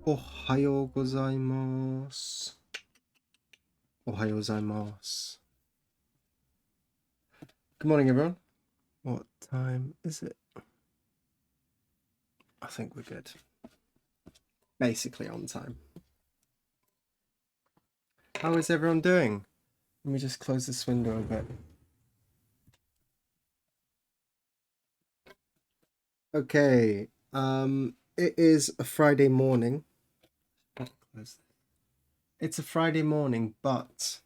Ohayou gozaimasu. Ohayou gozaimasu. Good morning, everyone. What time is it? I think we're good. Basically on time. How is everyone doing? Let me just close this window a bit. Okay. It is a Friday morning. It's a Friday morning, but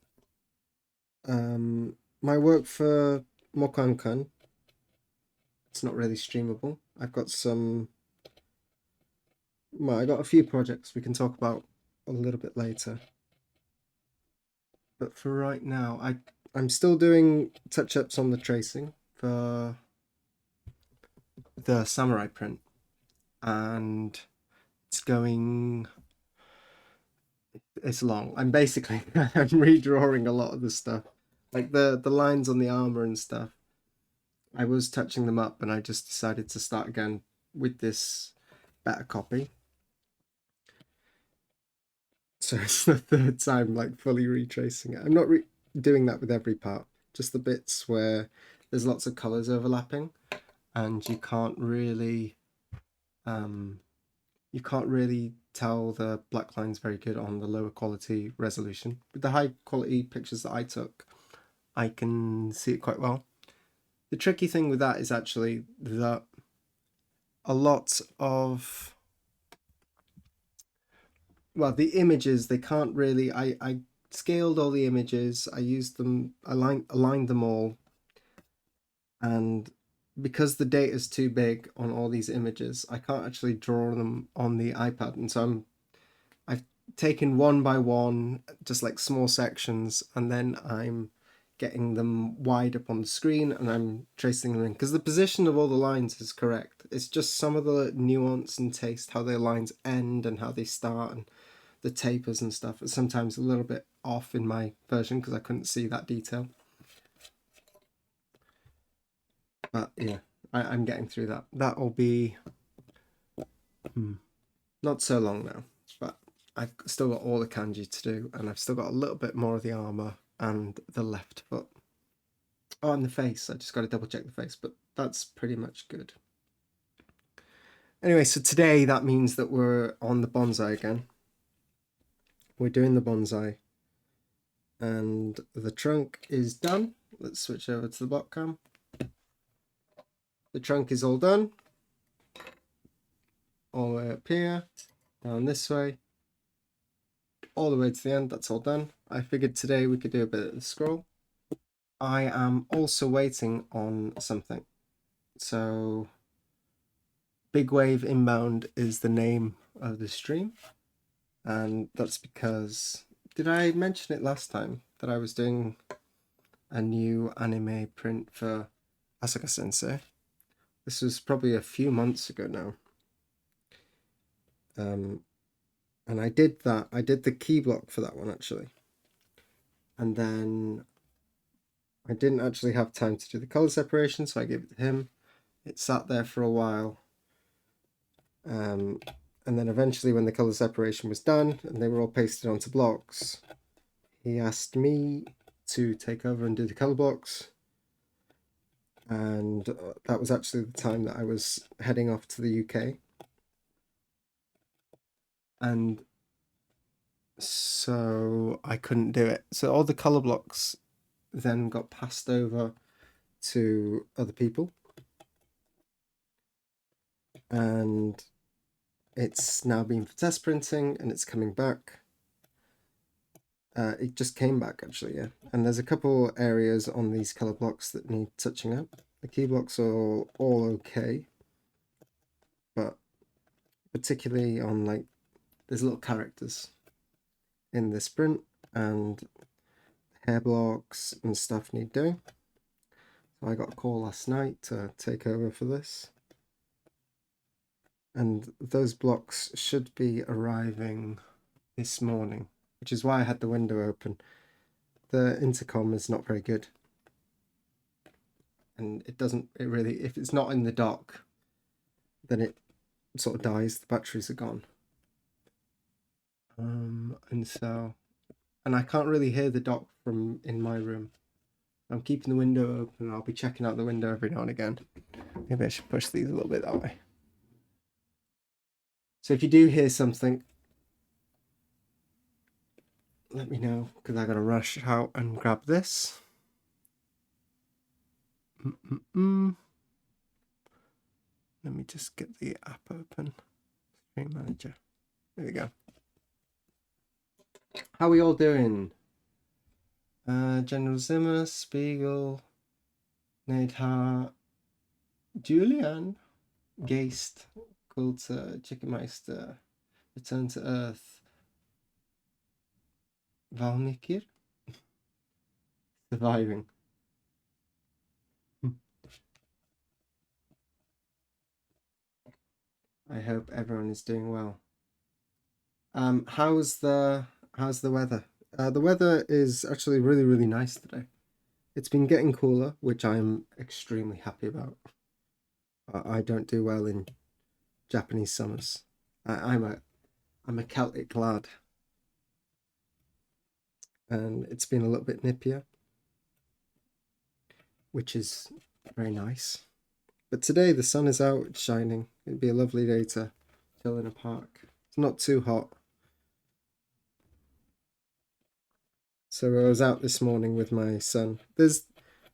my work for Mokankan, it's not really streamable. I've got I got a few projects we can talk about a little bit later. But for right now, I'm still doing touch-ups on the tracing for the samurai print, and it's long. I'm redrawing a lot of the stuff, like the lines on the armor and stuff. I was touching them up, and I just decided to start again with this better copy. So it's the third time like fully retracing it. I'm not doing that with every part, just the bits where there's lots of colors overlapping and you can't really you can't really tell the black lines very good on the lower quality resolution. With the high quality pictures that I took, I can see it quite well. The tricky thing with that is actually that a lot of, well, the images, they can't really, I scaled all the images, I used them, aligned them all, and because the data is too big on all these images, I can't actually draw them on the iPad. And so I've taken one by one, just like small sections, and then I'm getting them wide up on the screen and I'm tracing them in, because the position of all the lines is correct. It's just some of the nuance and taste, how their lines end and how they start, and the tapers and stuff is sometimes a little bit off in my version because I couldn't see that detail. But yeah, I'm getting through that. That will be not so long now, but I've still got all the kanji to do, and I've still got a little bit more of the armor and the left foot. Oh, and the face. I just got to double check the face, but that's pretty much good. Anyway, so today that means that we're on the bonsai again. We're doing the bonsai, and the trunk is done. Let's switch over to the block cam. The trunk is all done. All the way up here, down this way, all the way to the end. That's all done. I figured today we could do a bit of the scroll. I am also waiting on something. So Big Wave Inbound is the name of the stream, and that's because, did I mention it last time that I was doing a new anime print for Asaka Sensei? This was probably a few months ago now. And I did that. I did the key block for that one actually, and then I didn't actually have time to do the color separation, so I gave it to him. It sat there for a while, and then eventually when the color separation was done and they were all pasted onto blocks, he asked me to take over and do the color blocks, and that was actually the time that I was heading off to the UK, and so I couldn't do it. So all the color blocks then got passed over to other people, and it's now been for test printing and it's coming back. It just came back actually, yeah. And there's a couple areas on these color blocks that need touching up. The key blocks are all okay, but particularly on, like, there's little characters in this print and hair blocks and stuff need doing. So I got a call last night to take over for this, and those blocks should be arriving this morning, which is why I had the window open. The intercom is not very good, and it really, if it's not in the dock, then it sort of dies. The batteries are gone, and I can't really hear the dock from in my room. I'm keeping the window open. I'll be checking out the window every now and again. Maybe I should push these a little bit that way. So if you do hear something, let me know, because I gotta rush out and grab this. Let me just get the app open. Stream Manager. There we go. How are we all doing? General Zimmer, Spiegel, Neidhart, Julian, Geist, Coulter, Chickenmeister, Return to Earth, Valmikir, Surviving. I hope everyone is doing well. How's the weather? The weather is actually really, really nice today. It's been getting cooler, which I'm extremely happy about. I don't do well in Japanese summers. I'm a Celtic lad, and it's been a little bit nippier, which is very nice. But today the sun is out, it's shining. It'd be a lovely day to chill in a park. It's not too hot. So I was out this morning with my son. There's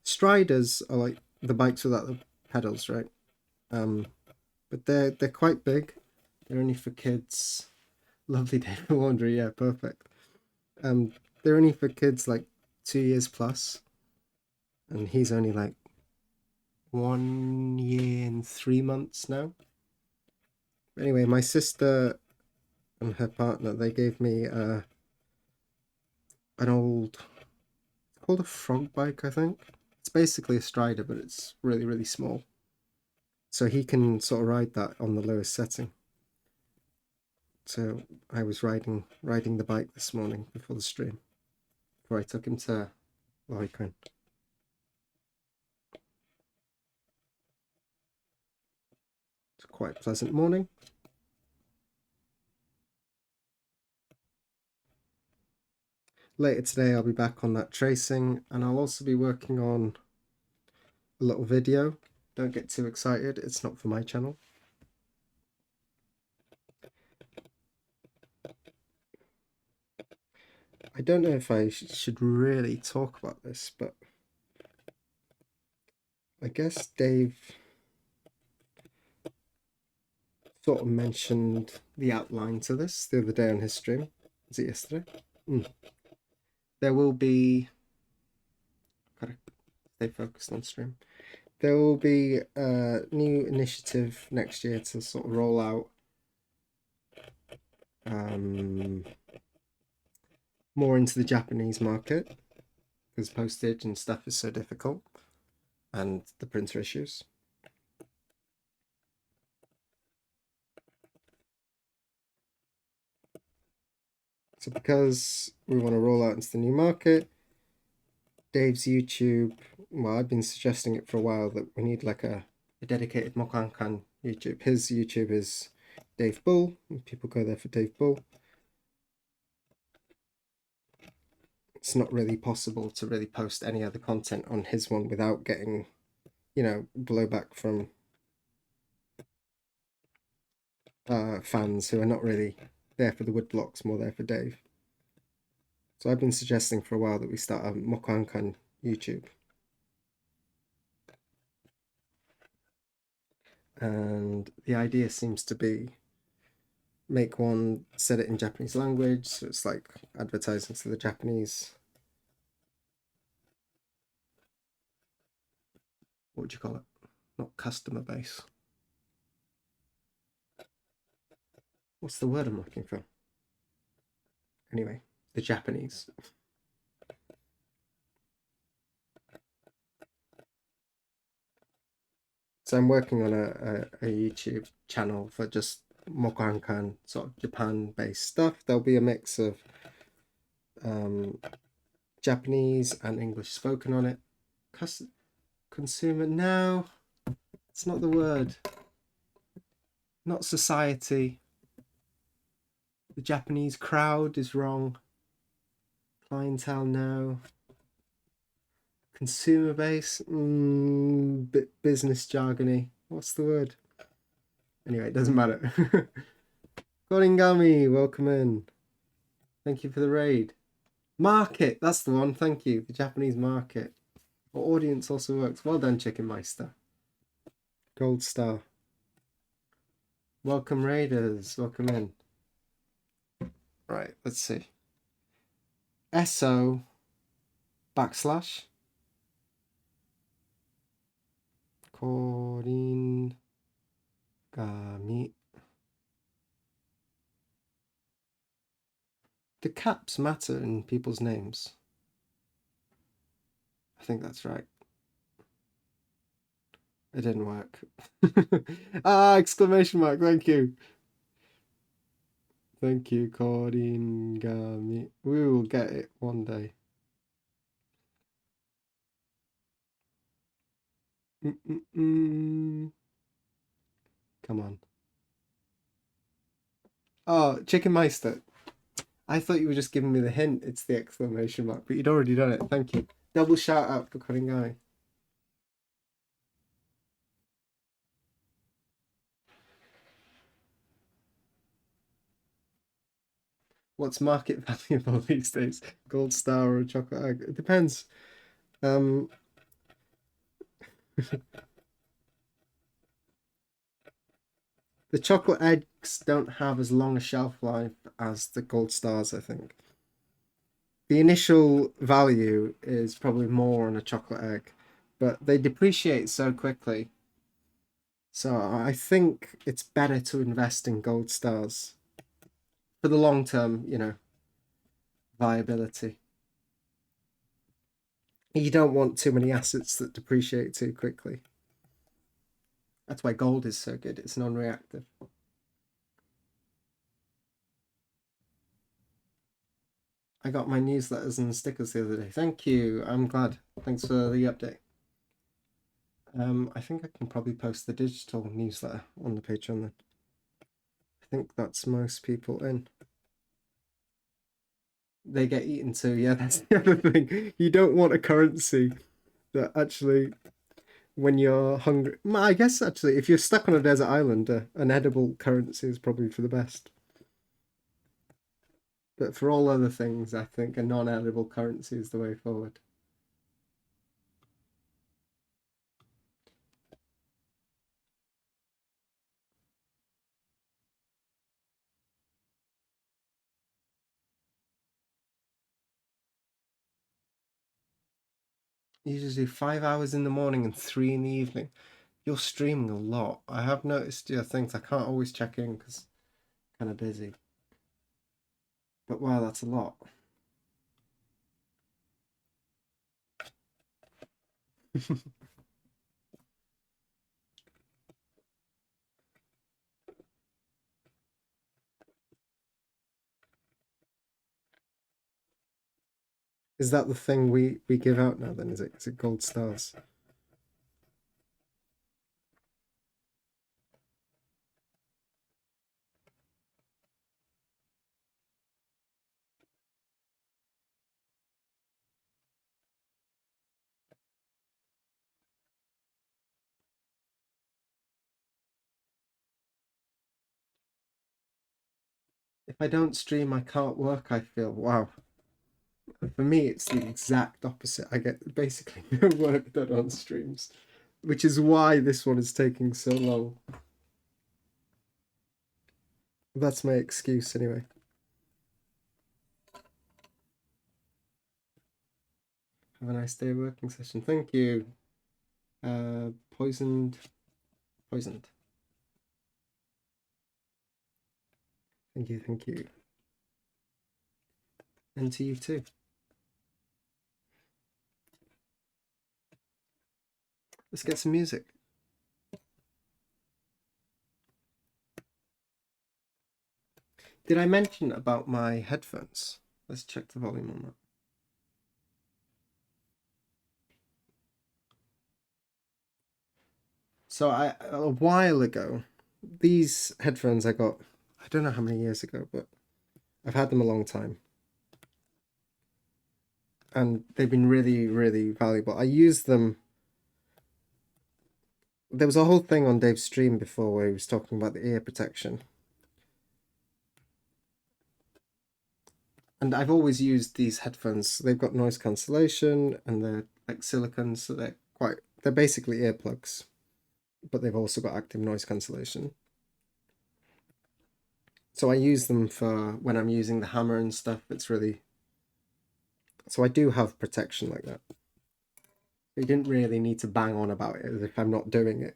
Striders are like the bikes without the pedals, right? But they're quite big. They're only for kids. Lovely day for laundry, yeah, perfect. They're only for kids like 2 years plus, and he's only like 1 year and 3 months now. Anyway, my sister and her partner, they gave me an old, it's called a frog bike, I think. It's basically a Strider, but it's really, really small. So he can sort of ride that on the lowest setting. So I was riding the bike this morning before the stream, before I took him to Loicon. It's a quite pleasant morning. Later today I'll be back on that tracing, and I'll also be working on a little video. Don't get too excited, it's not for my channel. I don't know if I should really talk about this, but I guess Dave sort of mentioned the outline to this the other day on his stream. Was it yesterday? There will be... Gotta stay focused on stream. There will be a new initiative next year to sort of roll out more into the Japanese market, because postage and stuff is so difficult, and the printer issues. So because we want to roll out into the new market, Dave's YouTube, well, I've been suggesting it for a while that we need like a dedicated Mokankan YouTube. His YouTube is Dave Bull, and people go there for Dave Bull. It's not really possible to really post any other content on his one without getting, blowback from fans who are not really there for the woodblocks, more there for Dave. So I've been suggesting for a while that we start a Mokankan YouTube. And the idea seems to be make one, set it in Japanese language, so it's like advertising to the Japanese, what would you call it? Not customer base. What's the word I'm looking for? Anyway, the Japanese. So I'm working on a YouTube channel for just Mokankan, sort of Japan-based stuff. There'll be a mix of Japanese and English spoken on it. Consumer, no, it's not the word. Not society. The Japanese crowd is wrong. Clientele, no. Consumer base, bit business jargony. What's the word? Anyway, it doesn't matter. Koringami, welcome in. Thank you for the raid. Market, that's the one. Thank you. The Japanese market. Or audience also works. Well done, Chicken Meister. Gold star. Welcome, raiders. Welcome in. Right, let's see. SO / Koringami. The caps matter in people's names. I think that's right. It didn't work. Exclamation mark, thank you. Thank you, Koringami. We will get it one day. Come on. Oh, Chicken Meister. I thought you were just giving me the hint. It's the exclamation mark, but you'd already done it. Thank you. Double shout out for Koringami. What's market valuable these days? Gold star or a chocolate egg? It depends. Um, the chocolate eggs don't have as long a shelf life as the gold stars, I think. The initial value is probably more on a chocolate egg, but they depreciate so quickly. So I think it's better to invest in gold stars for the long term, viability. You don't want too many assets that depreciate too quickly. That's why gold is so good. It's non-reactive. I got my newsletters and stickers the other day. Thank you. I'm glad. Thanks for the update. I think I can probably post the digital newsletter on the Patreon then. I think that's most people in. They get eaten too. Yeah, that's the other thing. You don't want a currency that actually, when you're hungry. I guess actually, if you're stuck on a desert island, an edible currency is probably for the best. But for all other things, I think a non-edible currency is the way forward. You usually do 5 hours in the morning and 3 in the evening. You're streaming a lot. I have noticed your things. I can't always check in because I'm kind of busy. But wow, that's a lot. Is that the thing we give out now then? Is it gold stars? If I don't stream, I can't work, I feel. Wow. For me, it's the exact opposite. I get basically no work done on streams, which is why this one is taking so long. That's my excuse anyway. Have a nice day working session. Thank you. Poisoned. Poisoned. Thank you, thank you. And to you too. Let's get some music. Did I mention about my headphones? Let's check the volume on that. So a while ago, these headphones I got, I don't know how many years ago, but I've had them a long time. And they've been really, really valuable. I use them. There was a whole thing on Dave's stream before where he was talking about the ear protection. And I've always used these headphones. They've got noise cancellation and they're like silicone, so they're basically earplugs, but they've also got active noise cancellation. So I use them for when I'm using the hammer and stuff. So I do have protection like that. You didn't really need to bang on about it as if I'm not doing it,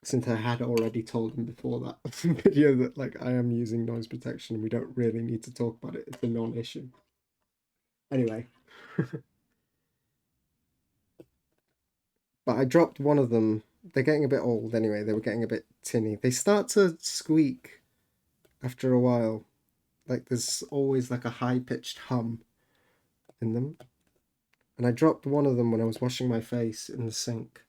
since I had already told him before that video that like I am using noise protection and we don't really need to talk about it. It's a non-issue. Anyway. But I dropped one of them. They're getting a bit old anyway. They were getting a bit tinny. They start to squeak after a while. Like there's always like a high-pitched hum in them. And I dropped one of them when I was washing my face in the sink,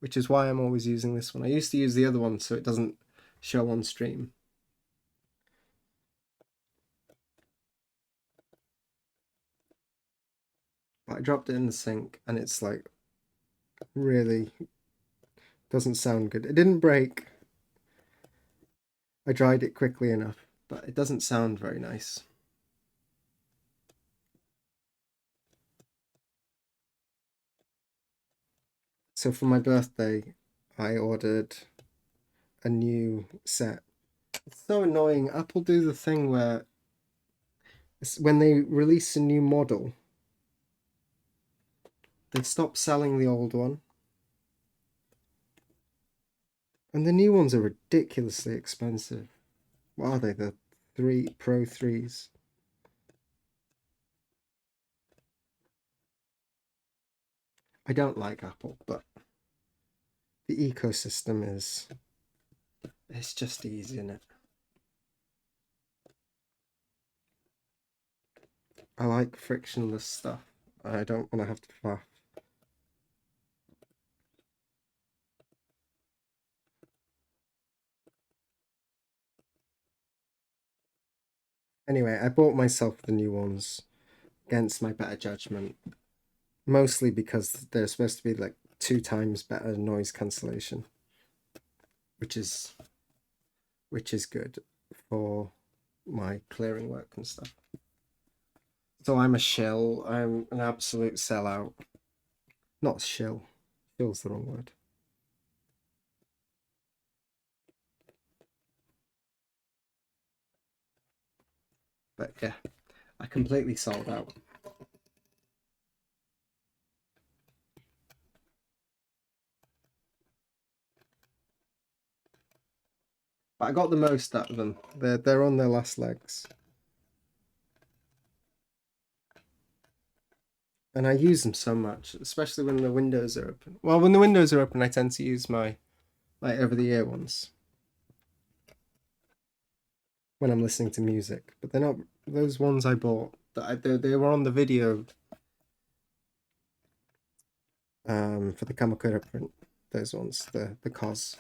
which is why I'm always using this one. I used to use the other one so it doesn't show on stream. But I dropped it in the sink and it's like really doesn't sound good. It didn't break. I dried it quickly enough. but it doesn't sound very nice. So for my birthday, I ordered a new set. It's so annoying. Apple do the thing where when they release a new model, they stop selling the old one. And the new ones are ridiculously expensive. What are they? The 3 Pro 3s. I don't like Apple, but the ecosystem is, it's just easy, isn't it? I like frictionless stuff. I don't want to have to faff. Anyway, I bought myself the new ones against my better judgment, mostly because they're supposed to be like 2 times better noise cancellation, which is good for my clearing work and stuff. So I'm a shill. I'm an absolute sellout. Not shill. Shill's the wrong word. But yeah, I completely sold out. But I got the most out of them. They're on their last legs. And I use them so much, especially when the windows are open. Well, when the windows are open, I tend to use my like over the ear ones when I'm listening to music. But they're not those ones I bought. They were on the video for the Kamakura print. Those ones, the cos.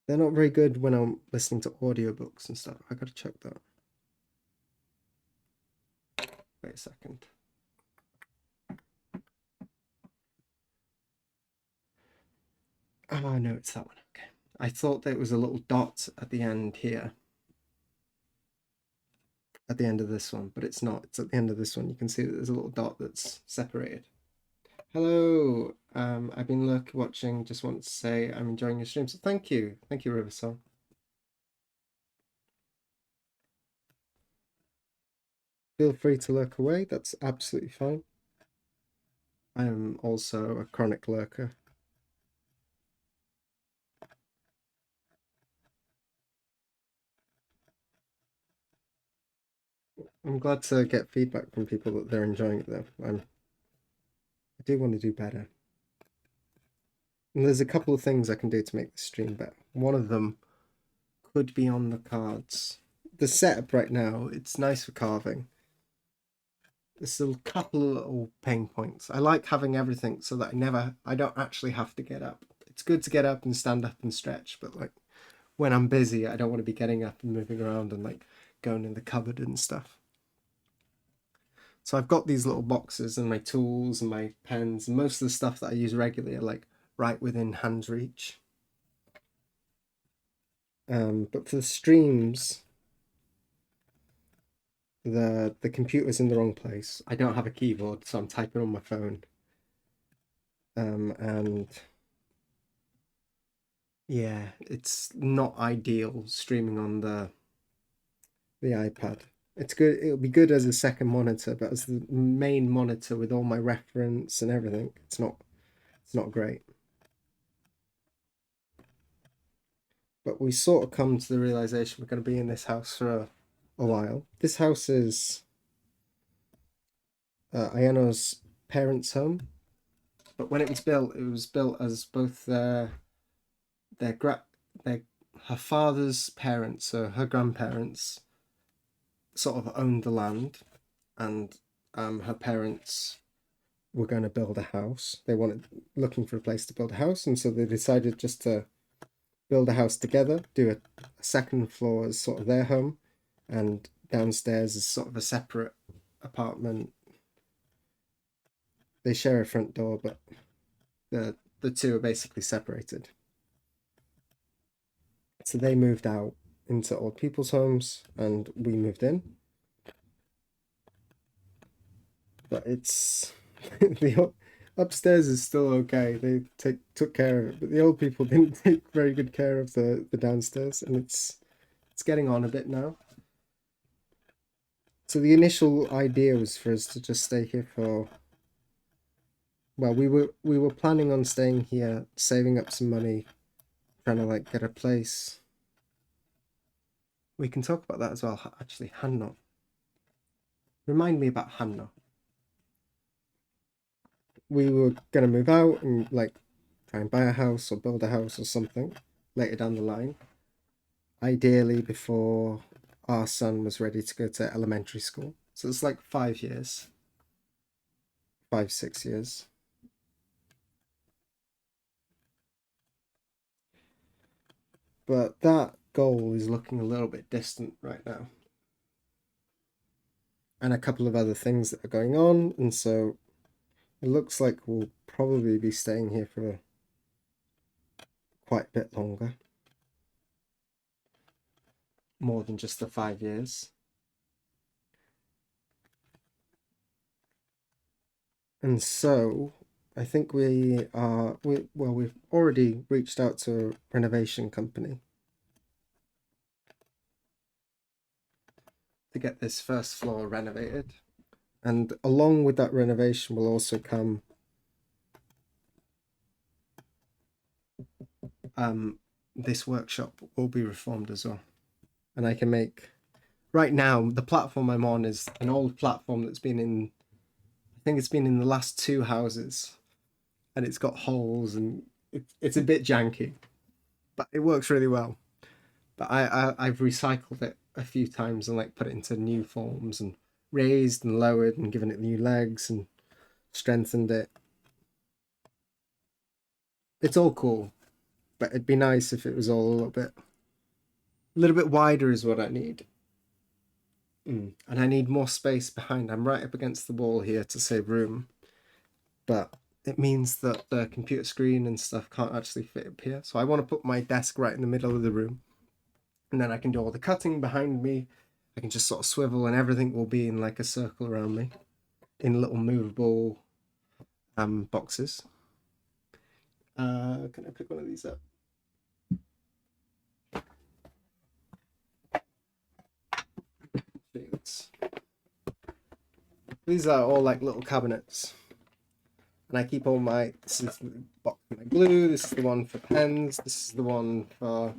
They're not very good when I'm listening to audiobooks and stuff. I gotta check that. Wait a second. Oh no, it's that one. Okay. I thought there was a little dot at the end here. At the end of this one, but it's not. It's at the end of this one. You can see that there's a little dot that's separated. Hello. I've been watching. Just want to say I'm enjoying your stream. So thank you. Thank you, Riversong. Feel free to lurk away. That's absolutely fine. I am also a chronic lurker. I'm glad to get feedback from people that they're enjoying it though. I do want to do better. And there's a couple of things I can do to make the stream better. One of them could be on the cards. The setup right now, it's nice for carving. There's a couple of little pain points. I like having everything so that I don't actually have to get up. It's good to get up and stand up and stretch, but like when I'm busy, I don't want to be getting up and moving around and like going in the cupboard and stuff. So I've got these little boxes and my tools and my pens, and most of the stuff that I use regularly are like right within hand's reach. But for the streams, the computer's in the wrong place. I don't have a keyboard, so I'm typing on my phone. And yeah, it's not ideal streaming on the iPad. It's good. It'll be good as a second monitor, but as the main monitor with all my reference and everything, it's not great. But we sort of come to the realization we're going to be in this house for a while. This house is Ayano's parents' home, but when it was built as both their her father's parents, so her grandparents, sort of owned the land, and her parents were going to build a house. They wanted looking for a place to build a house, and so they decided just to build a house together, do a second floor as sort of their home, and downstairs is sort of a separate apartment. They share a front door, but the two are basically separated. So they moved out into old people's homes and we moved in. But it's the upstairs is still okay. They took care of it, but the old people didn't take very good care of the downstairs, and it's getting on a bit now. So the initial idea was for us to just stay here for, well, we were planning on staying here, saving up some money, trying to like get a place. We can talk about that as well. Actually, Hanno. Remind me about Hanno. We were gonna move out and like try and buy a house or build a house or something later down the line. Ideally before our son was ready to go to elementary school. So it's like 5 years. 5, 6 years. But that goal is looking a little bit distant right now. And a couple of other things that are going on, and so it looks like we'll probably be staying here for quite a bit longer. More than just the 5 years. And so I think we've already reached out to a renovation company to get this first floor renovated. And along with that renovation will also come this workshop will be reformed as well. And I can make, right now, the platform I'm on is an old platform that's been in, I think it's been in the last 2 houses. And it's got holes and it's a bit janky, but it works really well. But I've recycled it a few times and like put it into new forms and raised and lowered and given it new legs and strengthened it. It's all cool, but it'd be nice if it was all a little bit wider is what I need. And I need more space behind. I'm right up against the wall here to save room, but it means that the computer screen and stuff can't actually fit up here. So I want to put my desk right in the middle of the room, and then I can do all the cutting behind me. I can just sort of swivel and everything will be in like a circle around me in little movable boxes. Can I pick one of these up? These are all like little cabinets. And I keep all my, this is the box for my glue, this is the one for pens, this is the one for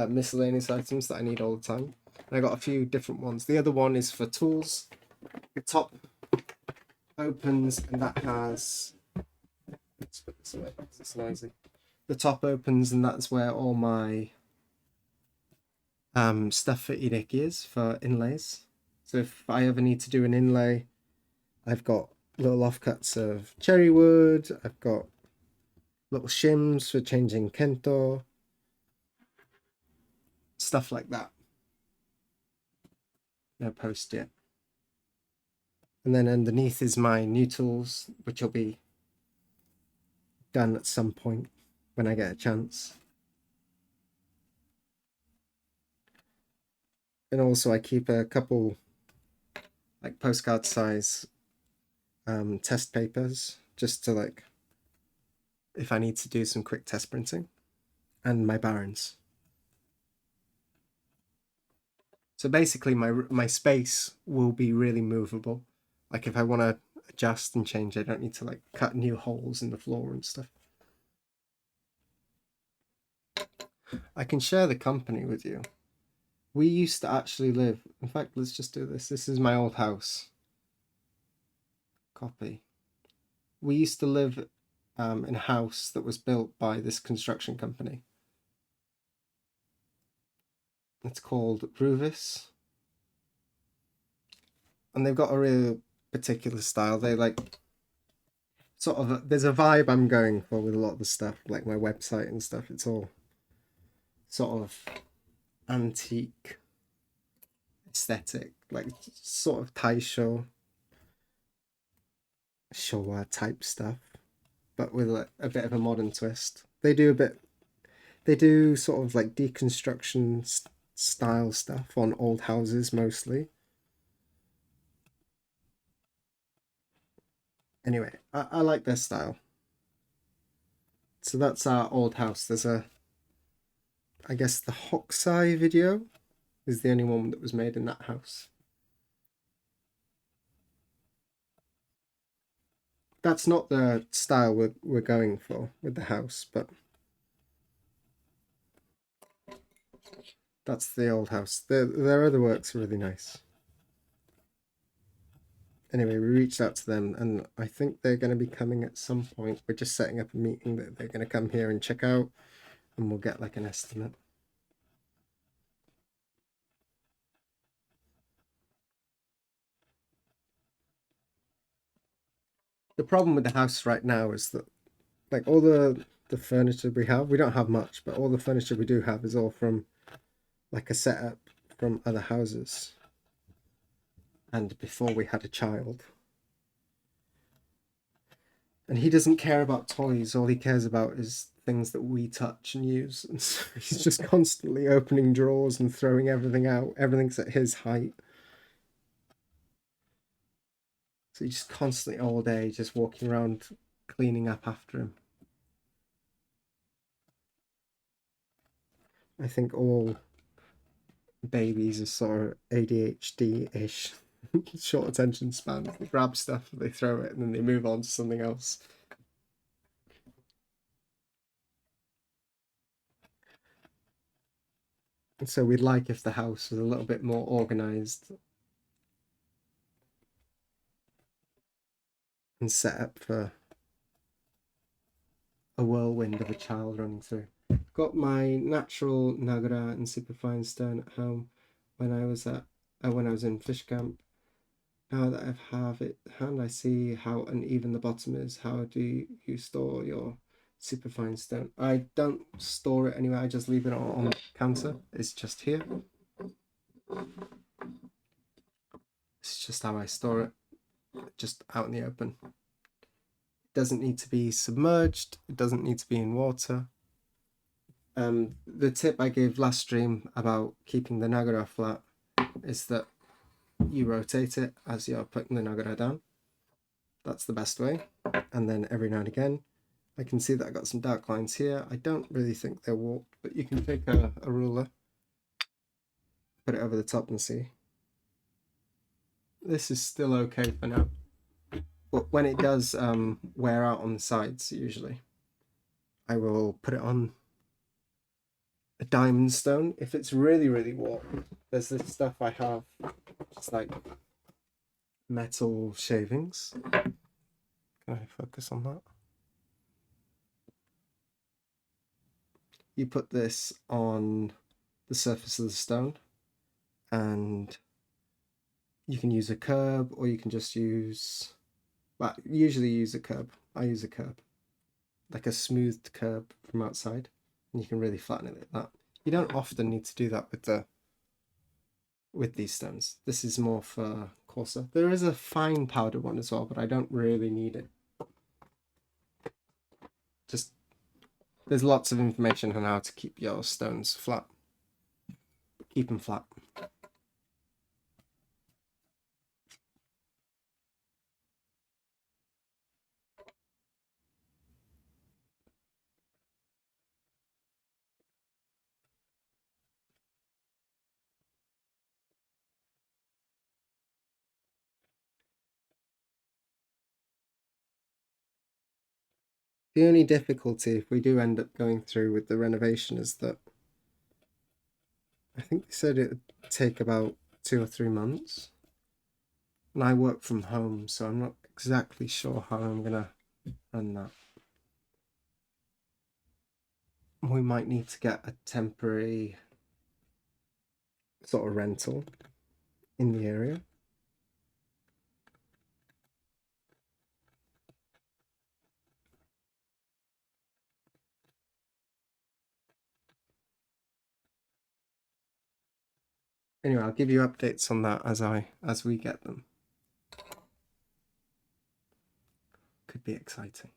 miscellaneous items that I need all the time. And I got a few different ones. The other one is for tools. The top opens and that has, let's put this away because it's noisy. The top opens and that's where all my stuff for Ireki is, for inlays. So if I ever need to do an inlay, I've got little offcuts of cherry wood, I've got little shims for changing kento, stuff like that. No post yet. And then underneath is my new tools, which will be done at some point when I get a chance. And also I keep a couple like postcard size test papers just to like, if I need to do some quick test printing, and my barons. So basically my space will be really movable. Like if I want to adjust and change, I don't need to like cut new holes in the floor and stuff. I can share the company with you. We used to actually live, in fact, let's just do this. This is my old house. Copy. We used to live in a house that was built by this construction company. It's called Ruvis. And they've got a real particular style. They like sort of, there's a vibe I'm going for with a lot of the stuff, like my website and stuff. It's all sort of antique aesthetic, like sort of Taisho, Showa type stuff, but with a bit of a modern twist. They do a bit, They do sort of like deconstruction style stuff on old houses mostly. Anyway, I like their style. So that's our old house. There's a, I guess the Hokusai video is the only one that was made in that house. That's not the style we're going for with the house, but that's the old house. Their other works are really nice. Anyway, we reached out to them, and I think they're going to be coming at some point. We're just setting up a meeting that they're going to come here and check out, and we'll get like an estimate. The problem with the house right now is that like all the furniture we don't have much, but all the furniture we do have is all from like a setup from other houses and before we had a child. And he doesn't care about toys. All he cares about is things that we touch and use. And so he's just constantly opening drawers and throwing everything out. Everything's at his height. So he's just constantly all day just walking around cleaning up after him. I think all babies are sort of ADHD-ish, short attention spans. They grab stuff, they throw it, and then they move on to something else. And so we'd like if the house was a little bit more organized and set up for a whirlwind of a child running through. Got my natural Nagara and superfine stone at home when I was in fish camp. Now that I have it at hand, I see how uneven the bottom is. How do you store your superfine stone? I don't store it anywhere. I just leave it on the counter. It's just here. It's just how I store it, just out in the open. It doesn't need to be submerged. It doesn't need to be in water. The tip I gave last stream about keeping the Nagara flat is that you rotate it as you're putting the Nagara down. That's the best way. And then every now and again, I can see that I got some dark lines here. I don't really think they're warped, but you can take a ruler, put it over the top and see. This is still okay for now. But when it does wear out on the sides, usually, I will put it on a diamond stone. If it's really, really warped, there's this stuff I have, it's like metal shavings. Can I focus on that? You put this on the surface of the stone, and you can use a curb, or you can just use, well, usually use a curb. I use a curb, like a smoothed curb from outside, and you can really flatten it like that. You don't often need to do that with these stones. This is more for coarser. There is a fine powder one as well, but I don't really need it. Just, there's lots of information on how to keep your stones flat. Keep them flat. The only difficulty, if we do end up going through with the renovation, is that I think they said it would take about 2 or 3 months. And I work from home, so I'm not exactly sure how I'm going to run that. We might need to get a temporary sort of rental in the area. Anyway, I'll give you updates on that as we get them. Could be exciting.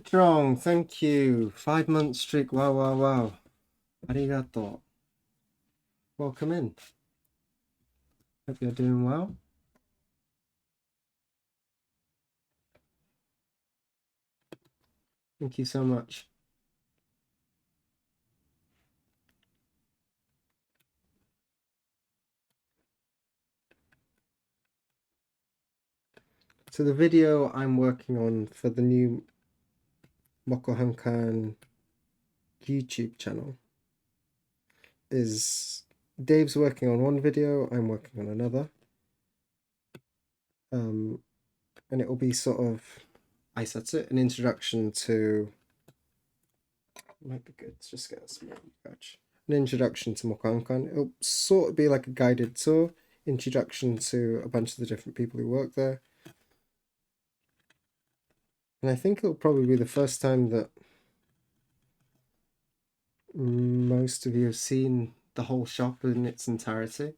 Strong, thank you. 5 month streak. Wow, wow, wow. Arigato. Welcome in. Hope you're doing well. Thank you so much. So the video I'm working on for the new Mokohankan YouTube channel is Dave's working on one video, I'm working on another. And it will be sort of, that's it, an introduction to, might be good to just get a small patch. An introduction to Mokohankan. It'll sort of be like a guided tour, introduction to a bunch of the different people who work there. And I think it'll probably be the first time that most of you have seen the whole shop in its entirety.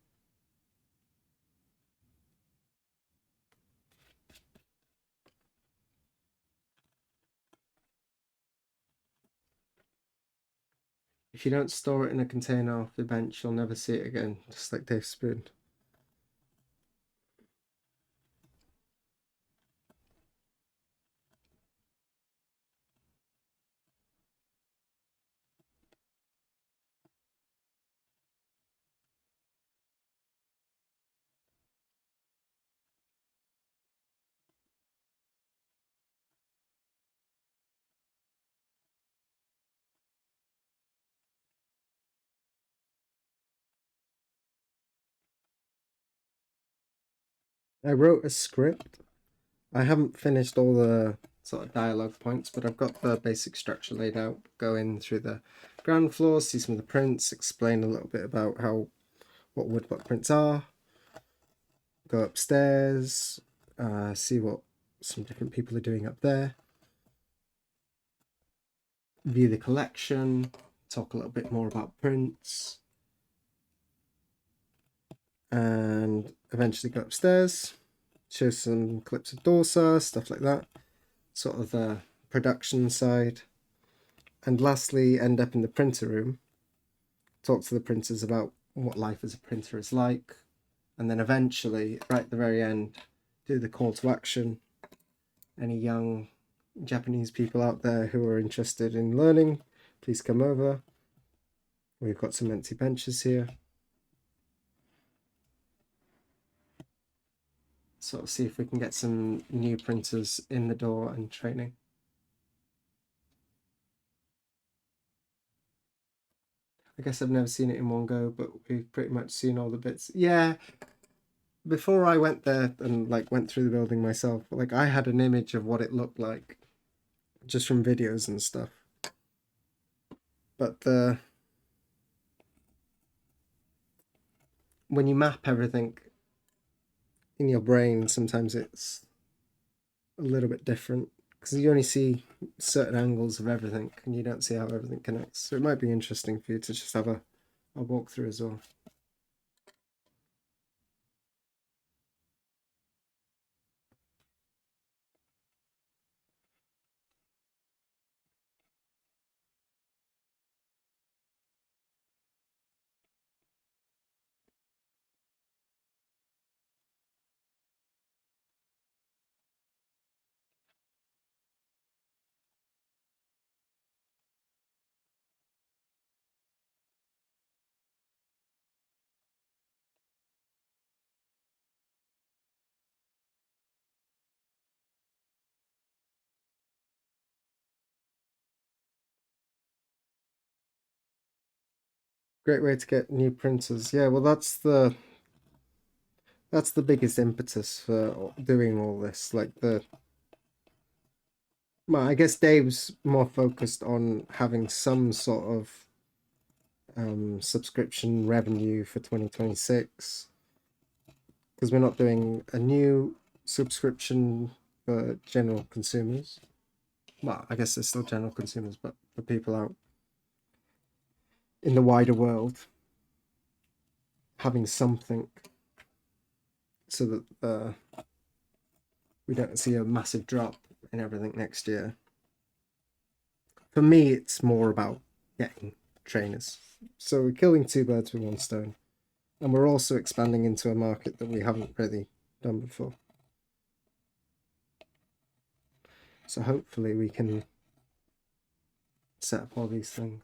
If you don't store it in a container off the bench, you'll never see it again, just like Dave Spoon. I wrote a script. I haven't finished all the sort of dialogue points, but I've got the basic structure laid out. Go in through the ground floor, see some of the prints, explain a little bit about what woodblock prints are, go upstairs, see what some different people are doing up there, view the collection, talk a little bit more about prints, and eventually go upstairs, show some clips of Dorsa, stuff like that, sort of the production side, and lastly end up in the printer room, talk to the printers about what life as a printer is like, and then eventually, right at the very end, do the call to action. Any young Japanese people out there who are interested in learning, please come over. We've got some empty benches here. Sort of see if we can get some new printers in the door and training. I guess I've never seen it in one go, but we've pretty much seen all the bits. Yeah, before I went there and went through the building myself, I had an image of what it looked like just from videos and stuff. But when you map everything in your brain, sometimes it's a little bit different because you only see certain angles of everything and you don't see how everything connects. So it might be interesting for you to just have a walkthrough as well. Great way to get new printers. Yeah, well, that's the biggest impetus for doing all this. Well, I guess Dave's more focused on having some sort of subscription revenue for 2026 because we're not doing a new subscription for general consumers. Well, I guess they're still general consumers, but for people out in the wider world, having something so that we don't see a massive drop in everything next year. for me, it's more about getting trainers. So we're killing two birds with one stone, and we're also expanding into a market that we haven't really done before. So hopefully we can set up all these things.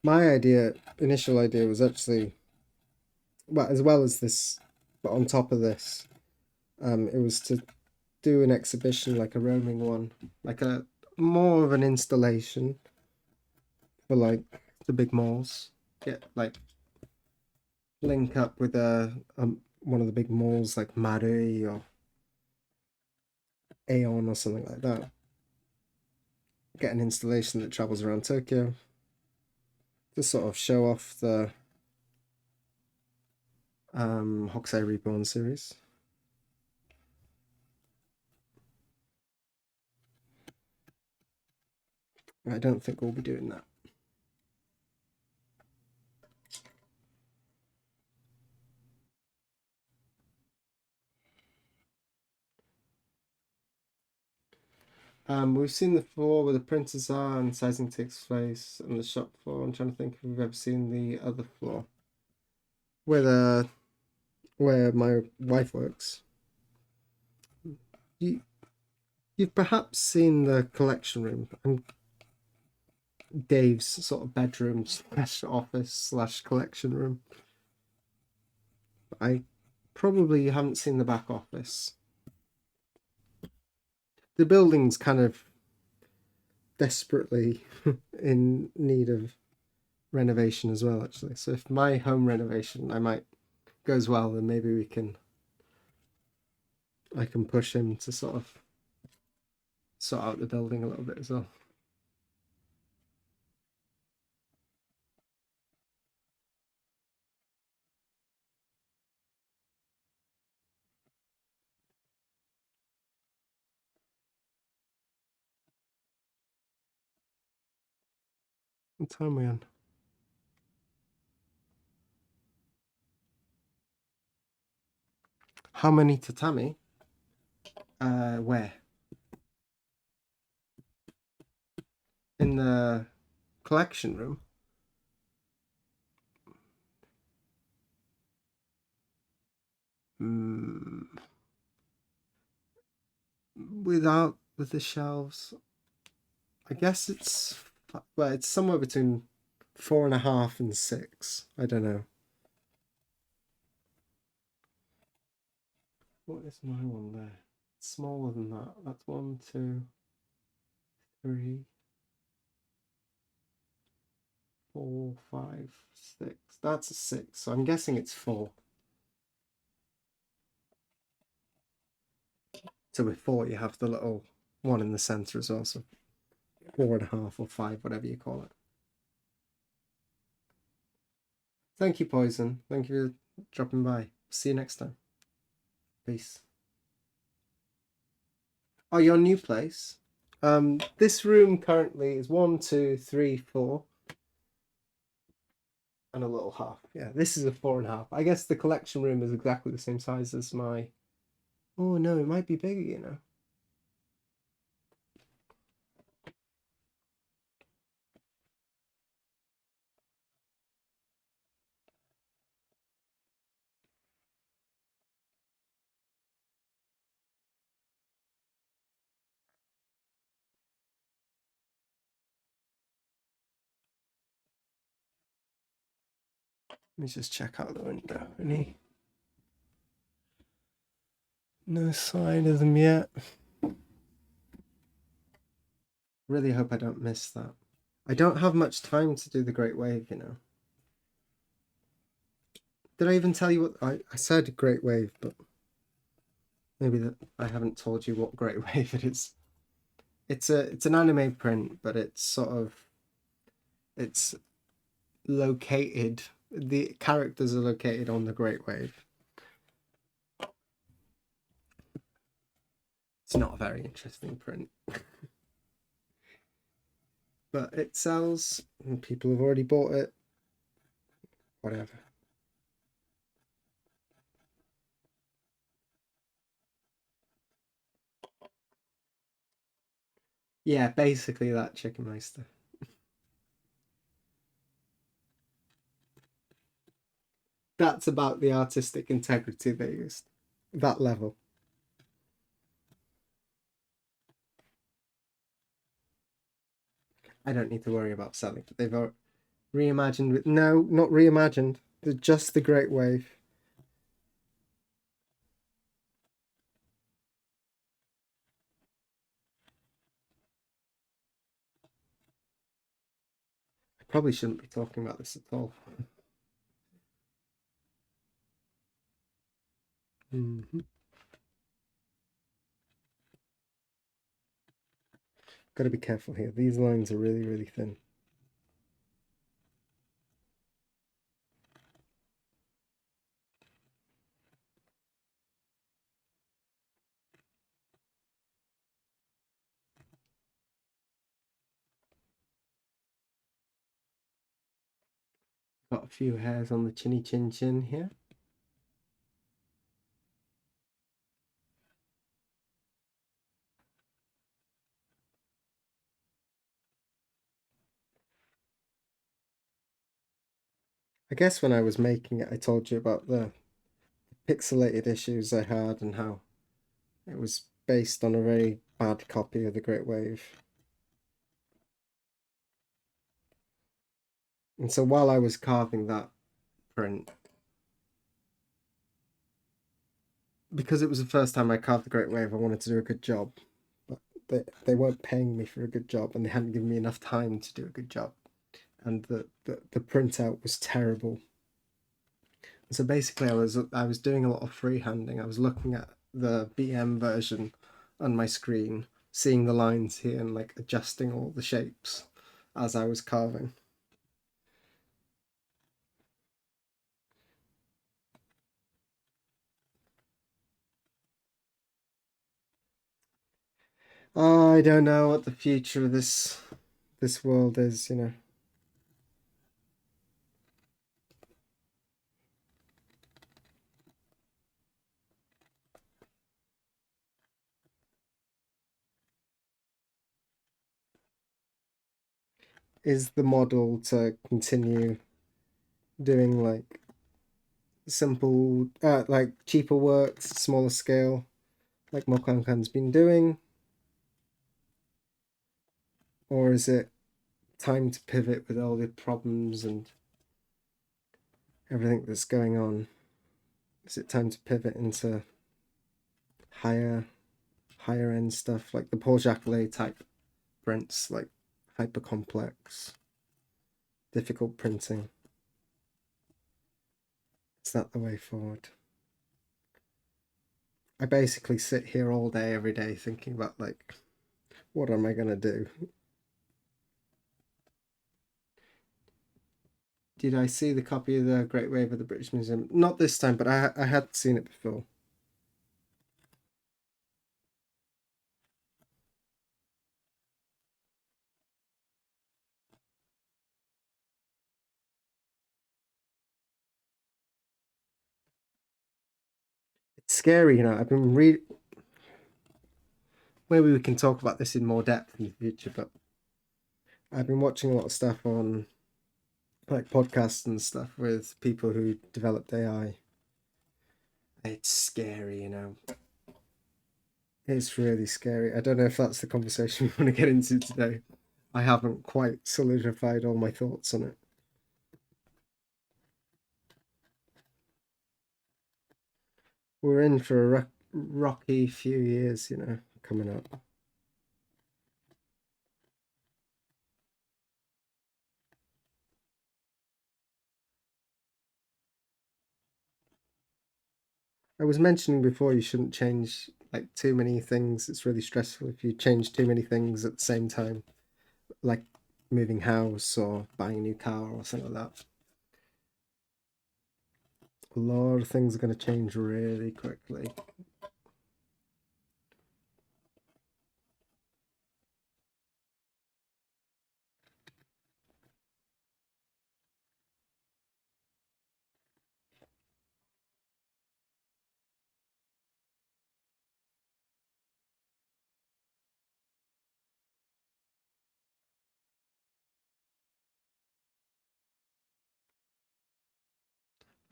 My initial idea was actually, well, as well as this, but on top of this, it was to do an exhibition, like a roaming one, like a more of an installation for like the big malls. Get like link up with one of the big malls like Marui or Aeon or something like that. Get an installation that travels around Tokyo to sort of show off the Hokusai Reborn series. I don't think we'll be doing that. We've seen the floor where the printers are and sizing takes place, and the shop floor. I'm trying to think if we've ever seen the other floor where my wife works. You've perhaps seen the collection room and Dave's sort of bedroom / office / collection room. I probably haven't seen the back office. The building's kind of desperately in need of renovation as well, actually. So if my home renovation goes well, then maybe I can push him to sort of sort out the building a little bit as well. What time are we on? How many tatami? Where? In the collection room? With the shelves, I guess it's somewhere between 4.5 and 6. I don't know. What is my one there? It's smaller than that. That's 1, 2, 3, 4, 5, 6. That's a 6. So I'm guessing it's 4. So with 4, you have the little one in the center as well. So 4.5 or 5, whatever you call it. Thank you, Poison. Thank you for dropping by. See you next time. Peace. Oh, your new place? This room currently is 1, 2, 3, 4. And a little half. Yeah, this is a 4.5. I guess the collection room is exactly the same size as my... Oh, no, it might be bigger, you know. Let me just check out the window. No sign of them yet. Really hope I don't miss that. I don't have much time to do the Great Wave, you know. Did I even tell you what I said? Great Wave, but maybe I haven't told you what Great Wave it is. It's an anime print, but it's located. The characters are located on the Great Wave. It's not a very interesting print. But it sells, and people have already bought it. Whatever. Yeah, basically that chicken meister. That's about the artistic integrity they used. That level. I don't need to worry about selling. They've reimagined with no, not reimagined. They're just the Great Wave. I probably shouldn't be talking about this at all. Mm-hmm. Got to be careful here. These lines are really, really thin. Got a few hairs on the chinny chin chin here. I guess when I was making it, I told you about the pixelated issues I had and how it was based on a very bad copy of the Great Wave. And so while I was carving that print, because it was the first time I carved the Great Wave, I wanted to do a good job. But they weren't paying me for a good job and they hadn't given me enough time to do a good job. And the printout was terrible. So basically I was doing a lot of freehanding. I was looking at the BM version on my screen, seeing the lines here and like adjusting all the shapes as I was carving. I don't know what the future of this world is, you know. Is the model to continue doing like simple like cheaper works, smaller scale, like Mokankan's been doing, or is it time to pivot with all the problems and everything that's going on? Is it time to pivot into higher higher end stuff like the Paul Jacqueline type prints, like hyper complex, difficult printing? Is that the way forward? I basically sit here all day, every day, thinking about like, what am I gonna do? Did I see the copy of the Great Wave of the British Museum? Not this time, but I had seen it before. It's scary, you know. I've been read. Maybe we can talk about this in more depth in the future, but I've been watching a lot of stuff on like podcasts and stuff with people who developed AI. It's scary, you know. It's really scary. I don't know if that's the conversation we want to get into today. I haven't quite solidified all my thoughts on it. We're in for a rocky few years, you know, coming up. I was mentioning before you shouldn't change like too many things. It's really stressful if you change too many things at the same time, like moving house or buying a new car or something like that. A lot of things are going to change really quickly.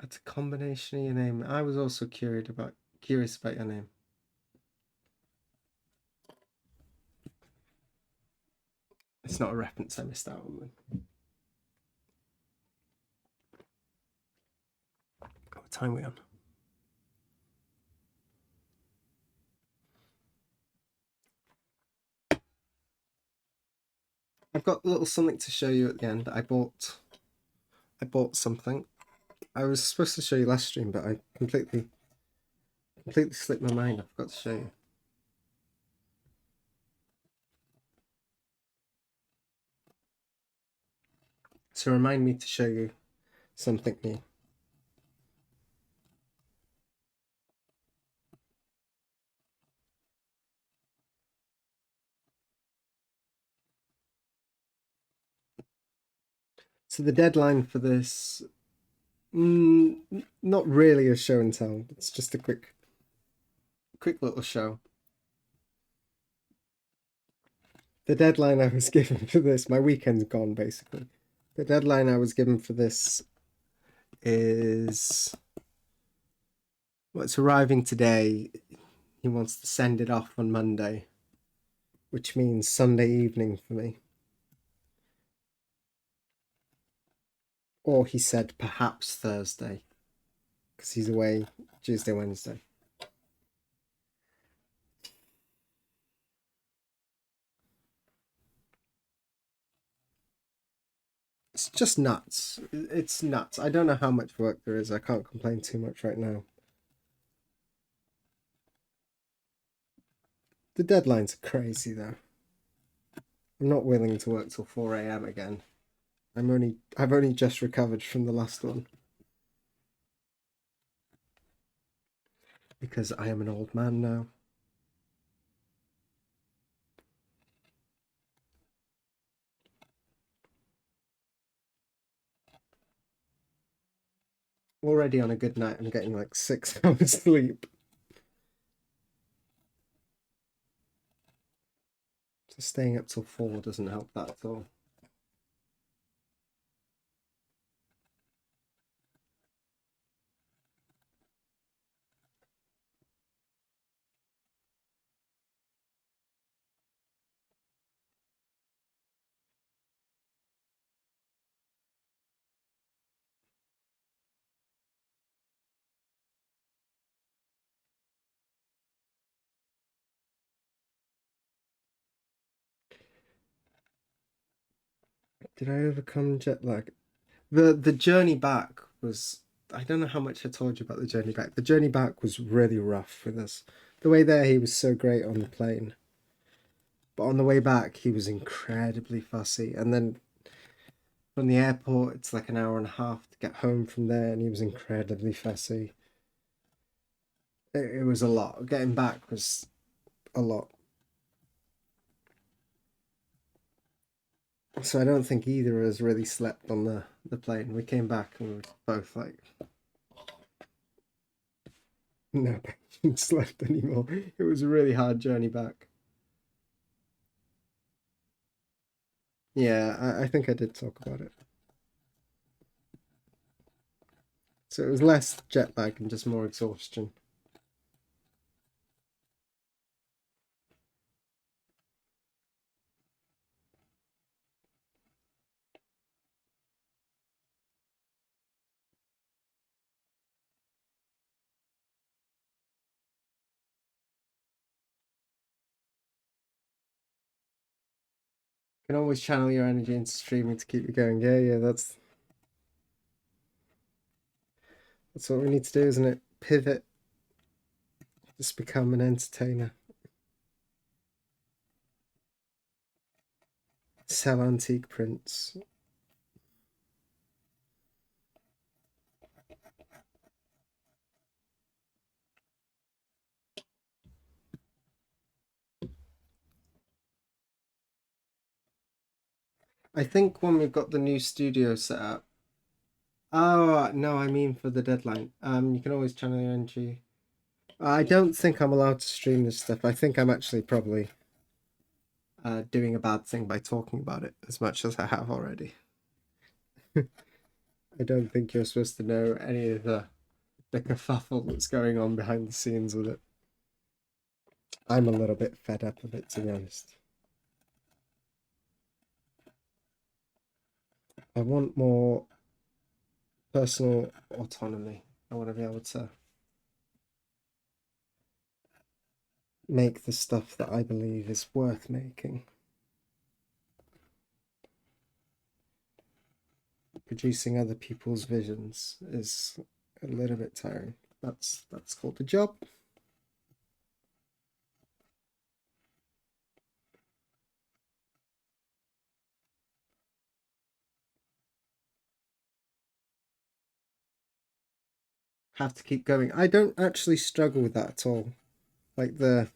What's a combination of your name? I was also curious about your name. It's not a reference I missed out on. What time are we on? I've got a little something to show you at the end. I bought something. I was supposed to show you last stream, but I completely slipped my mind. I forgot to show you. So remind me to show you something new. So the deadline for this, not really a show and tell. It's just a quick little show. The deadline I was given for this, my weekend's gone basically. The deadline I was given for this is, well, it's arriving today. He wants to send it off on Monday, which means Sunday evening for me. Or he said perhaps Thursday, because he's away Tuesday, Wednesday. It's just nuts. It's nuts. I don't know how much work there is. I can't complain too much right now. The deadlines are crazy though. I'm not willing to work till 4 a.m. again. I've only just recovered from the last one. Because I am an old man now. Already on a good night, I'm getting like 6 hours sleep. So staying up till 4 doesn't help that at all. Did I overcome jet lag? The journey back was, I don't know how much I told you about the journey back. The journey back was really rough with us. The way there, he was so great on the plane. But on the way back, he was incredibly fussy. And then from the airport, it's like an hour and a half to get home from there, and he was incredibly fussy. It was a lot. Getting back was a lot. So I don't think either of us really slept on the plane. We came back and we were both like, no patience left anymore. It was a really hard journey back. Yeah, I think I did talk about it. So it was less jet lag and just more exhaustion. You can always channel your energy into streaming to keep you going. Yeah, that's what we need to do, isn't it? Pivot. Just become an entertainer. Sell antique prints. I think when we've got the new studio set up. Oh, no, I mean for the deadline. You can always channel your energy. I don't think I'm allowed to stream this stuff. I think I'm actually probably doing a bad thing by talking about it as much as I have already. I don't think you're supposed to know any of the kerfuffle that's going on behind the scenes with it. I'm a little bit fed up of it, to be honest. I want more personal autonomy. I want to be able to make the stuff that I believe is worth making. Producing other people's visions is a little bit tiring. That's called a job. Have to keep going. I don't actually struggle with that at all. Like the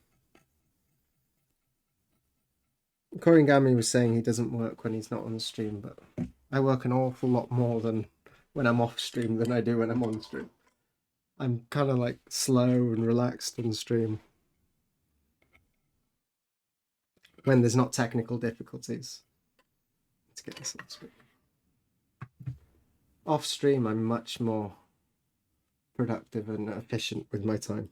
Korigami was saying he doesn't work when he's not on stream, but I work an awful lot more than when I'm off stream than I do when I'm on stream. I'm kind of like slow and relaxed on stream when there's not technical difficulties. Let's get this on screen. Off stream, I'm much more productive and efficient with my time.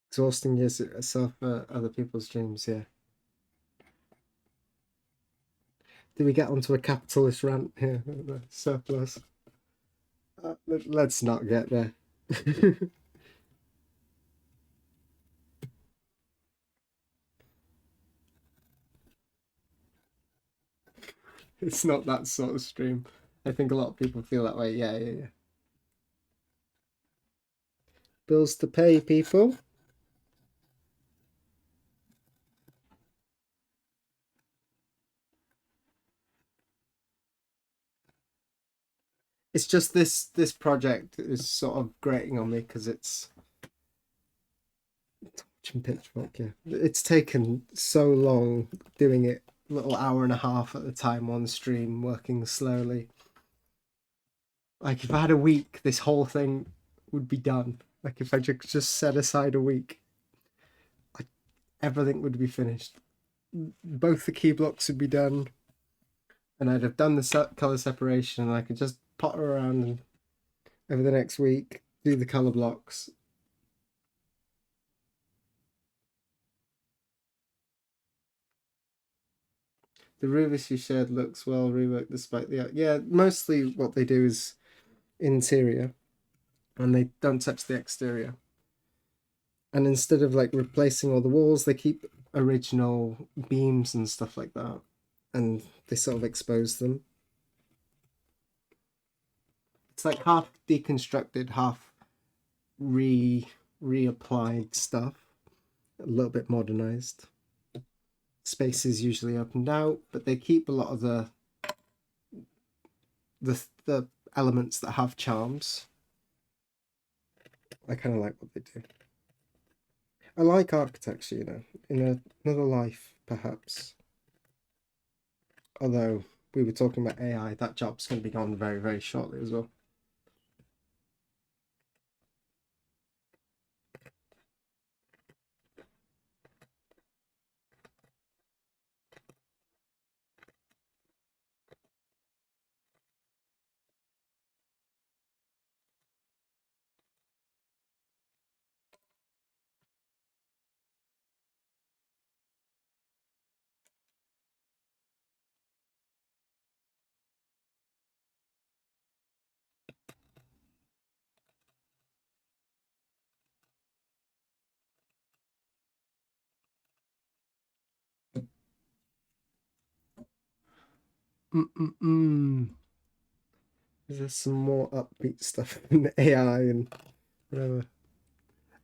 Exhausting yourself for other people's dreams, yeah. Did we get onto a capitalist rant here? The surplus. Let's not get there. It's not that sort of stream. I think a lot of people feel that way. Yeah. Bills to pay, people. It's just this project is sort of grating on me because it's Pitchfork, yeah. It's taken so long doing it, a little hour and a half at a time on stream, working slowly. Like if I had a week, this whole thing would be done. Like if I just set aside a week, everything would be finished. Both the key blocks would be done, and I'd have done the color separation, and I could just potter around and over the next week do the color blocks. The Rubis you shared looks well reworked despite the yeah. Mostly what they do is interior, and they don't touch the exterior. And instead of like replacing all the walls, they keep original beams and stuff like that, and they sort of expose them. It's like half deconstructed, half reapplied stuff, a little bit modernized. Space is usually opened out, but they keep a lot of the elements that have charms. I kind of like what they do. I like architecture, you know, in another life, perhaps. Although we were talking about AI, that job's going to be gone very, very shortly as well. There's some more upbeat stuff in AI and whatever.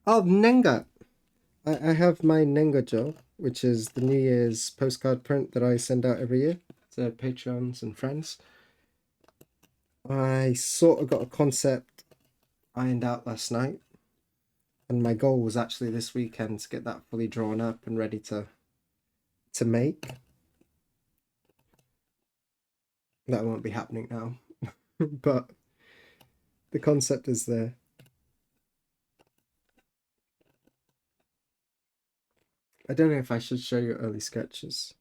Oh, Nenga! I have my Nenga job, which is the New Year's postcard print that I send out every year to patrons and friends. I sort of got a concept ironed out last night, and my goal was actually this weekend to get that fully drawn up and ready to make. That won't be happening now. But the concept is there. I don't know if I should show you early sketches.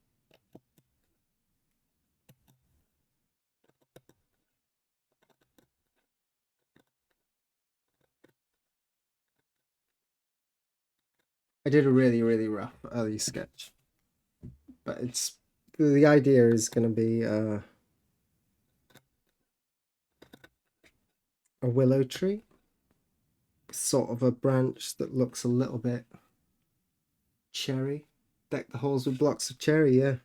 I did a really, really rough early sketch. But it's the idea is going to be a willow tree, sort of a branch that looks a little bit cherry. Deck the halls with blocks of cherry, yeah.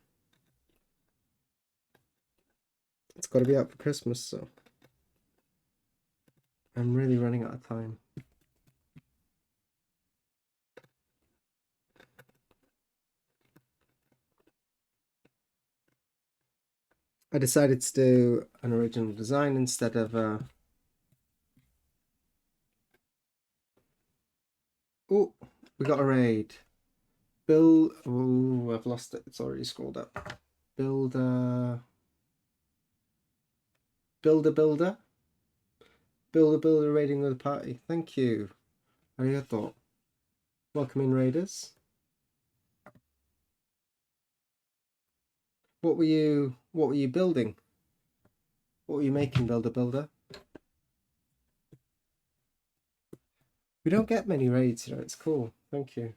It's got to be out for Christmas, so I'm really running out of time. I decided to do an original design instead of oh, we got a raid. Build. Oh, I've lost it. It's already scrolled up. Builder. Builder. Builder raiding with the party. Thank you. Arigato. Welcome in, raiders. What were you building? What were you making, Builder? We don't get many raids, you know, it's cool. Thank you.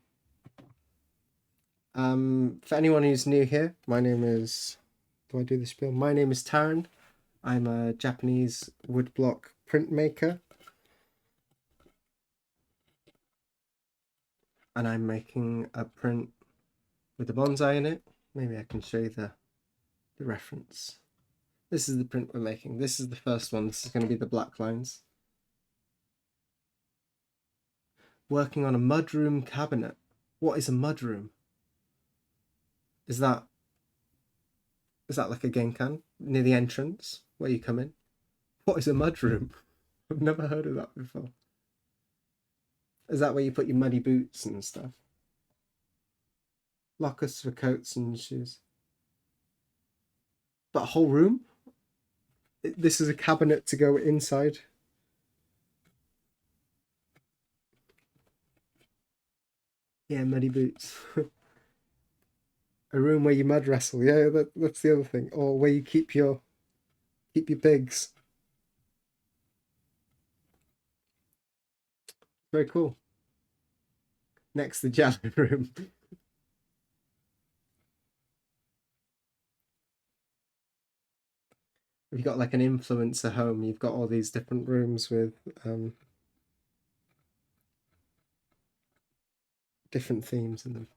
For anyone who's new here, my name is do I do the spiel? My name is Taran. I'm a Japanese woodblock printmaker. And I'm making a print with a bonsai in it. Maybe I can show you the reference. This is the print we're making. This is the first one. This is going to be the black lines. Working on a mudroom cabinet. What is a mudroom? Is that like a genkan near the entrance where you come in? What is a mudroom? I've never heard of that before. Is that where you put your muddy boots and stuff? Lockers for coats and shoes. But a whole room? This is a cabinet to go inside. Yeah, muddy boots. A room where you mud wrestle. Yeah, that's the other thing. Or where you keep your pigs. Very cool. Next, the jelly room. If you've got like an influencer home, you've got all these different rooms with different themes in them.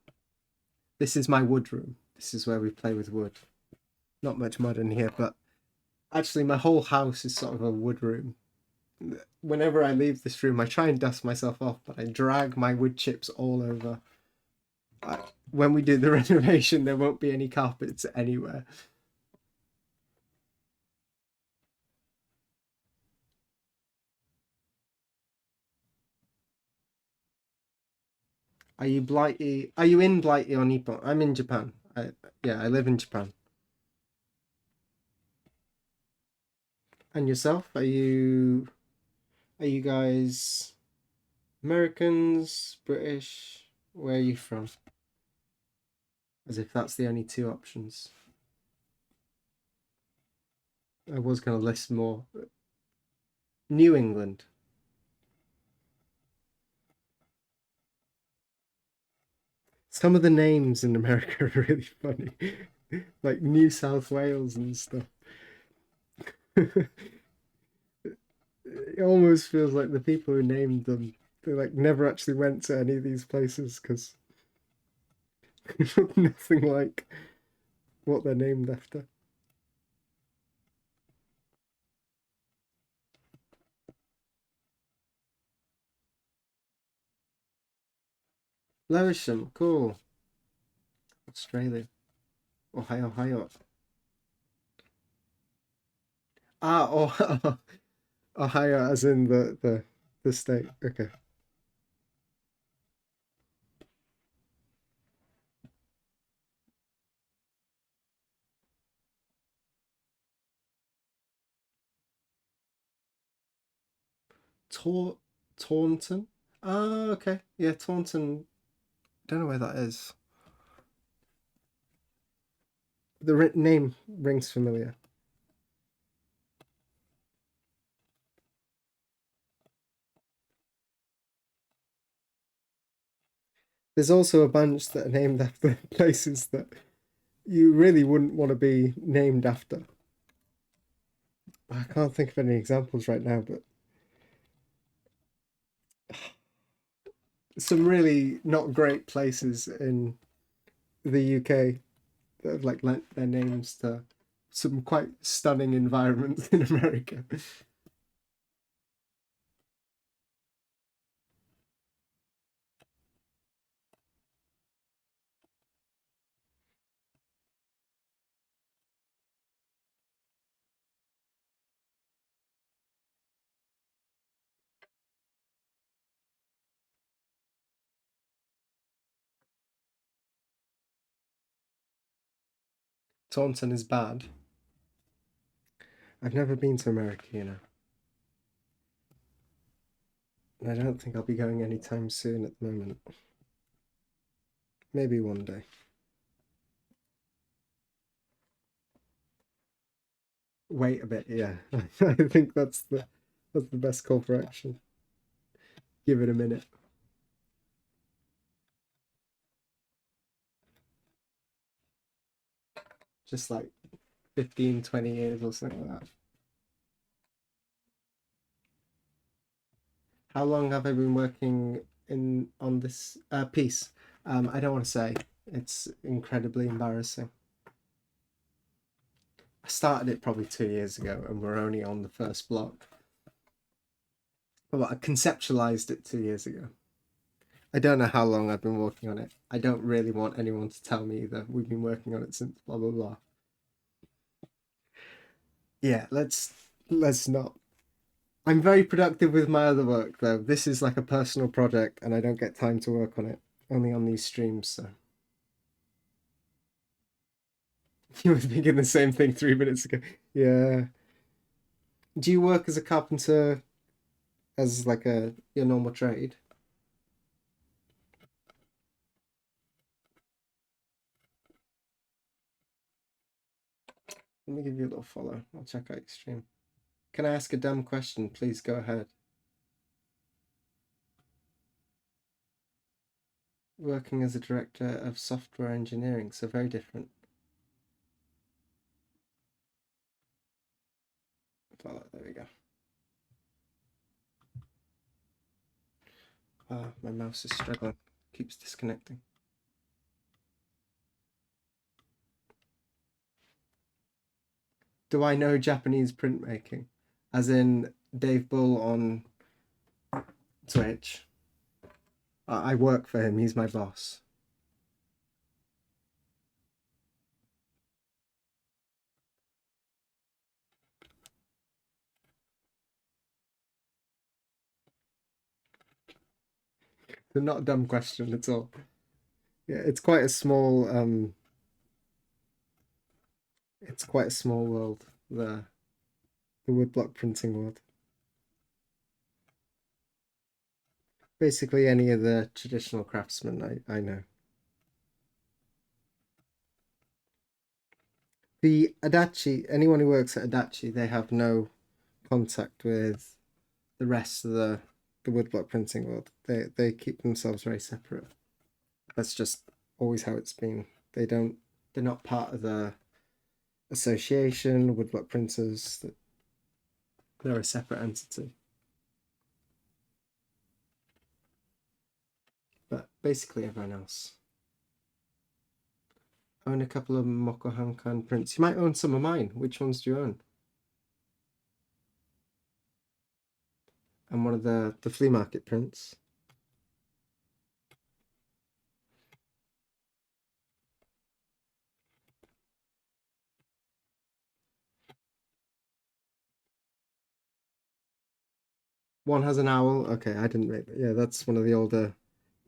This is my wood room. This is where we play with wood. Not much mud in here, but actually my whole house is sort of a wood room. Whenever I leave this room, I try and dust myself off, but I drag my wood chips all over. When we do the renovation, there won't be any carpets anywhere. Are you Blighty? Are you in Blighty or Nippon? I'm in Japan. Yeah, I live in Japan. And yourself? Are you guys Americans, British? Where are you from? As if that's the only two options. I was going to list more. New England. Some of the names in America are really funny, like New South Wales and stuff. It almost feels like the people who named them, they like never actually went to any of these places because they look nothing like what they're named after. Lewisham, cool. Australia. Ohio. Ah, oh, Ohio, as in the state. Okay. Tor Taunton. Oh, okay. Yeah, Taunton. Don't know where that is. The name rings familiar. There's also a bunch that are named after places that you really wouldn't want to be named after. I can't think of any examples right now, but some really not great places in the UK that have like lent their names to some quite stunning environments in America. Taunton is bad. I've never been to America, you know. And I don't think I'll be going anytime soon at the moment. Maybe one day. Wait a bit, yeah. I think that's the best call for action. Give it a minute. Just like 15, 20 years or something like that. How long have I been working in on this piece? I don't want to say. It's incredibly embarrassing. I started it probably 2 years ago, and we're only on the first block. Well, I conceptualized it 2 years ago. I don't know how long I've been working on it. I don't really want anyone to tell me that we've been working on it since blah blah blah. Yeah, let's not. I'm very productive with my other work though. This is like a personal project, and I don't get time to work on it. Only on these streams, so you were thinking the same thing 3 minutes ago. Yeah. Do you work as a carpenter as like a your normal trade? Let me give you a little follow. I'll check out your stream. Can I ask a dumb question? Please go ahead. Working as a director of software engineering, so very different. Follow, there we go. My mouse is struggling. Keeps disconnecting. Do I know Japanese printmaking? As in Dave Bull on Twitch. I work for him. He's my boss. So not a dumb question at all. Yeah, it's quite a small world, the woodblock printing world. Basically any of the traditional craftsmen I know. The Adachi, anyone who works at Adachi, they have no contact with the rest of the woodblock printing world. They keep themselves very separate. That's just always how it's been. They're not part of the association, woodblock printers. They're a separate entity. But basically everyone else. Own a couple of Mokohankan prints. You might own some of mine. Which ones do you own? And one of the flea market prints. One has an owl. Okay, I didn't make that. Yeah, that's one of the older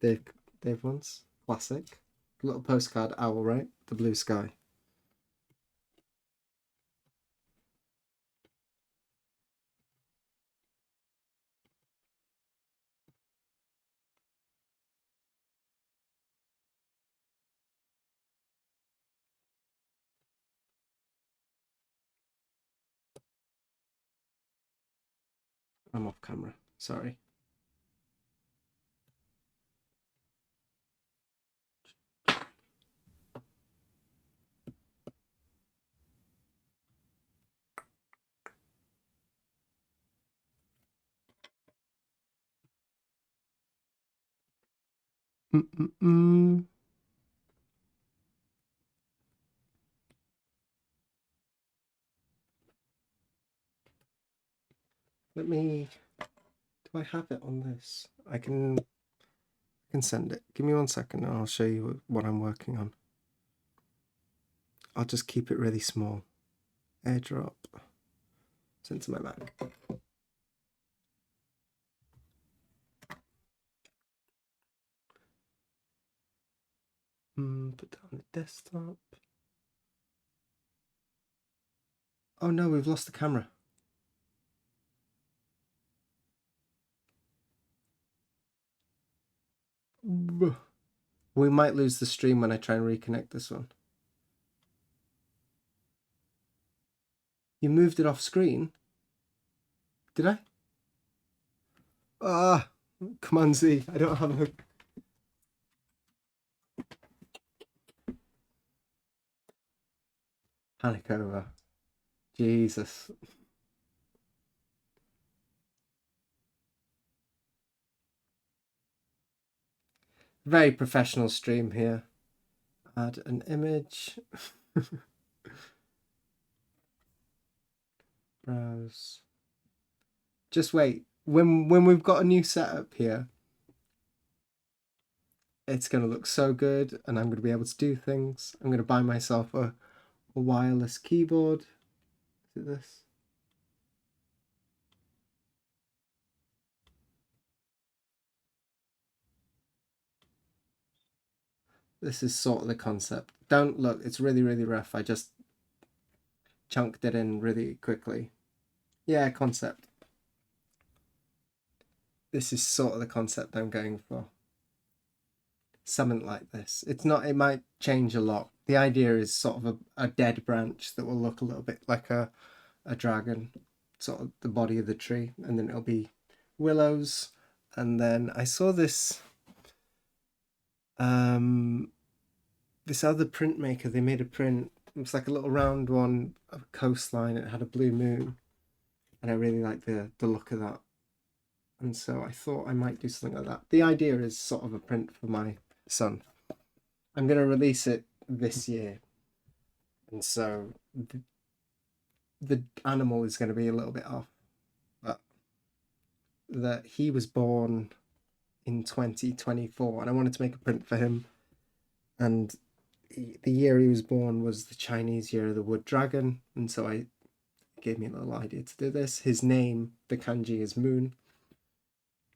Dave Dave ones. Classic. Little postcard owl, right? The blue sky. I'm off camera. Sorry. Mm-mm-mm. Let me. Do I have it on this? I can send it. Give me 1 second and I'll show you what I'm working on. I'll just keep it really small. AirDrop. Send to my Mac. Put that on the desktop. Oh no, we've lost the camera. We might lose the stream when I try and reconnect this one. You moved it off screen? Did I? Ah, come on, Z. I don't have a... Panic over. Jesus. Very professional stream here. Add an image. Browse. Just wait. When we've got a new setup here, it's going to look so good and I'm going to be able to do things. I'm going to buy myself a wireless keyboard. Is it this? This is sort of the concept. Don't look, it's really, really rough. I just chunked it in really quickly. Yeah, concept. This is sort of the concept I'm going for. Something like this. It's not, it might change a lot. The idea is sort of a dead branch that will look a little bit like a dragon, sort of the body of the tree, and then it'll be willows. And then I saw this this other printmaker, they made a print. It was like a little round one of a coastline. It had a blue moon, and I really like the look of that. And so I thought I might do something like that. The idea is sort of a print for my son. I'm going to release it this year, and so the animal is going to be a little bit off, but that he was born in 2024, and I wanted to make a print for him. And the year he was born was the Chinese year of the wood dragon, and so it gave me a little idea to do this. His name, the kanji, is Moon,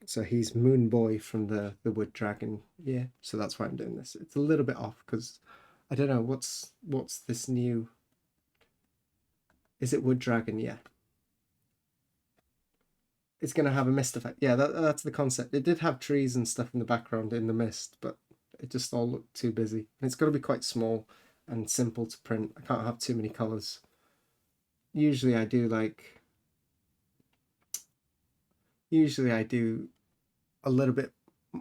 so he's Moon Boy from the wood dragon year. So that's why I'm doing this. It's a little bit off because I don't know what's this new. Is it wood dragon? Yeah. It's going to have a mist effect. Yeah, that's the concept. It did have trees and stuff in the background in the mist, but it just all looked too busy. And it's got to be quite small and simple to print. I can't have too many colors. Usually I do a little bit.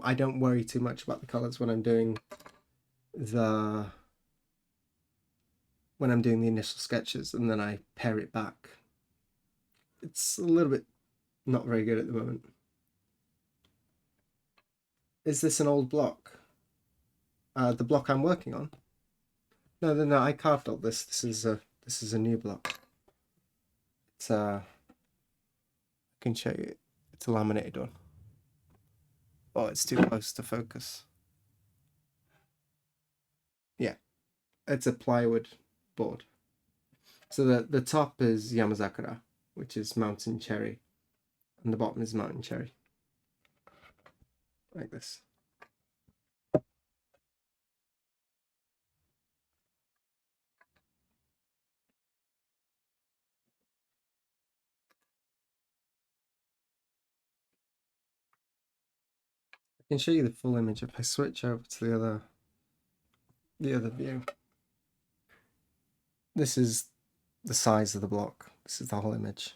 I don't worry too much about the colors when I'm doing the initial sketches, and then I pare it back. It's a little bit not very good at the moment. Is this an old block? The block I'm working on? No, I carved all this. This is a new block. It's I can show you. It's a laminated one. Oh, it's too close to focus. Yeah, it's a plywood board. So the top is Yamazakura, which is mountain cherry, and the bottom is mountain cherry, like this. I can show you the full image if I switch over to the other view. This is the size of the block. This is the whole image.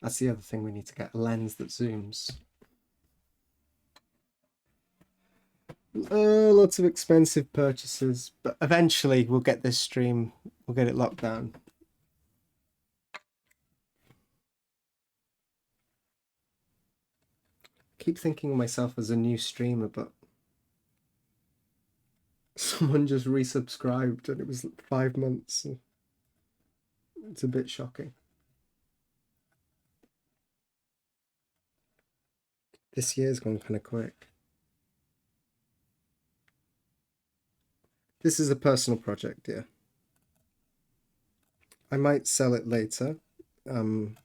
That's the other thing, we need to get a lens that zooms. Lots of expensive purchases, but eventually we'll get this stream, we'll get it locked down. I keep thinking of myself as a new streamer, but someone just resubscribed and it was 5 months. It's a bit shocking. This year's gone kind of quick. This is a personal project, yeah. I might sell it later. Not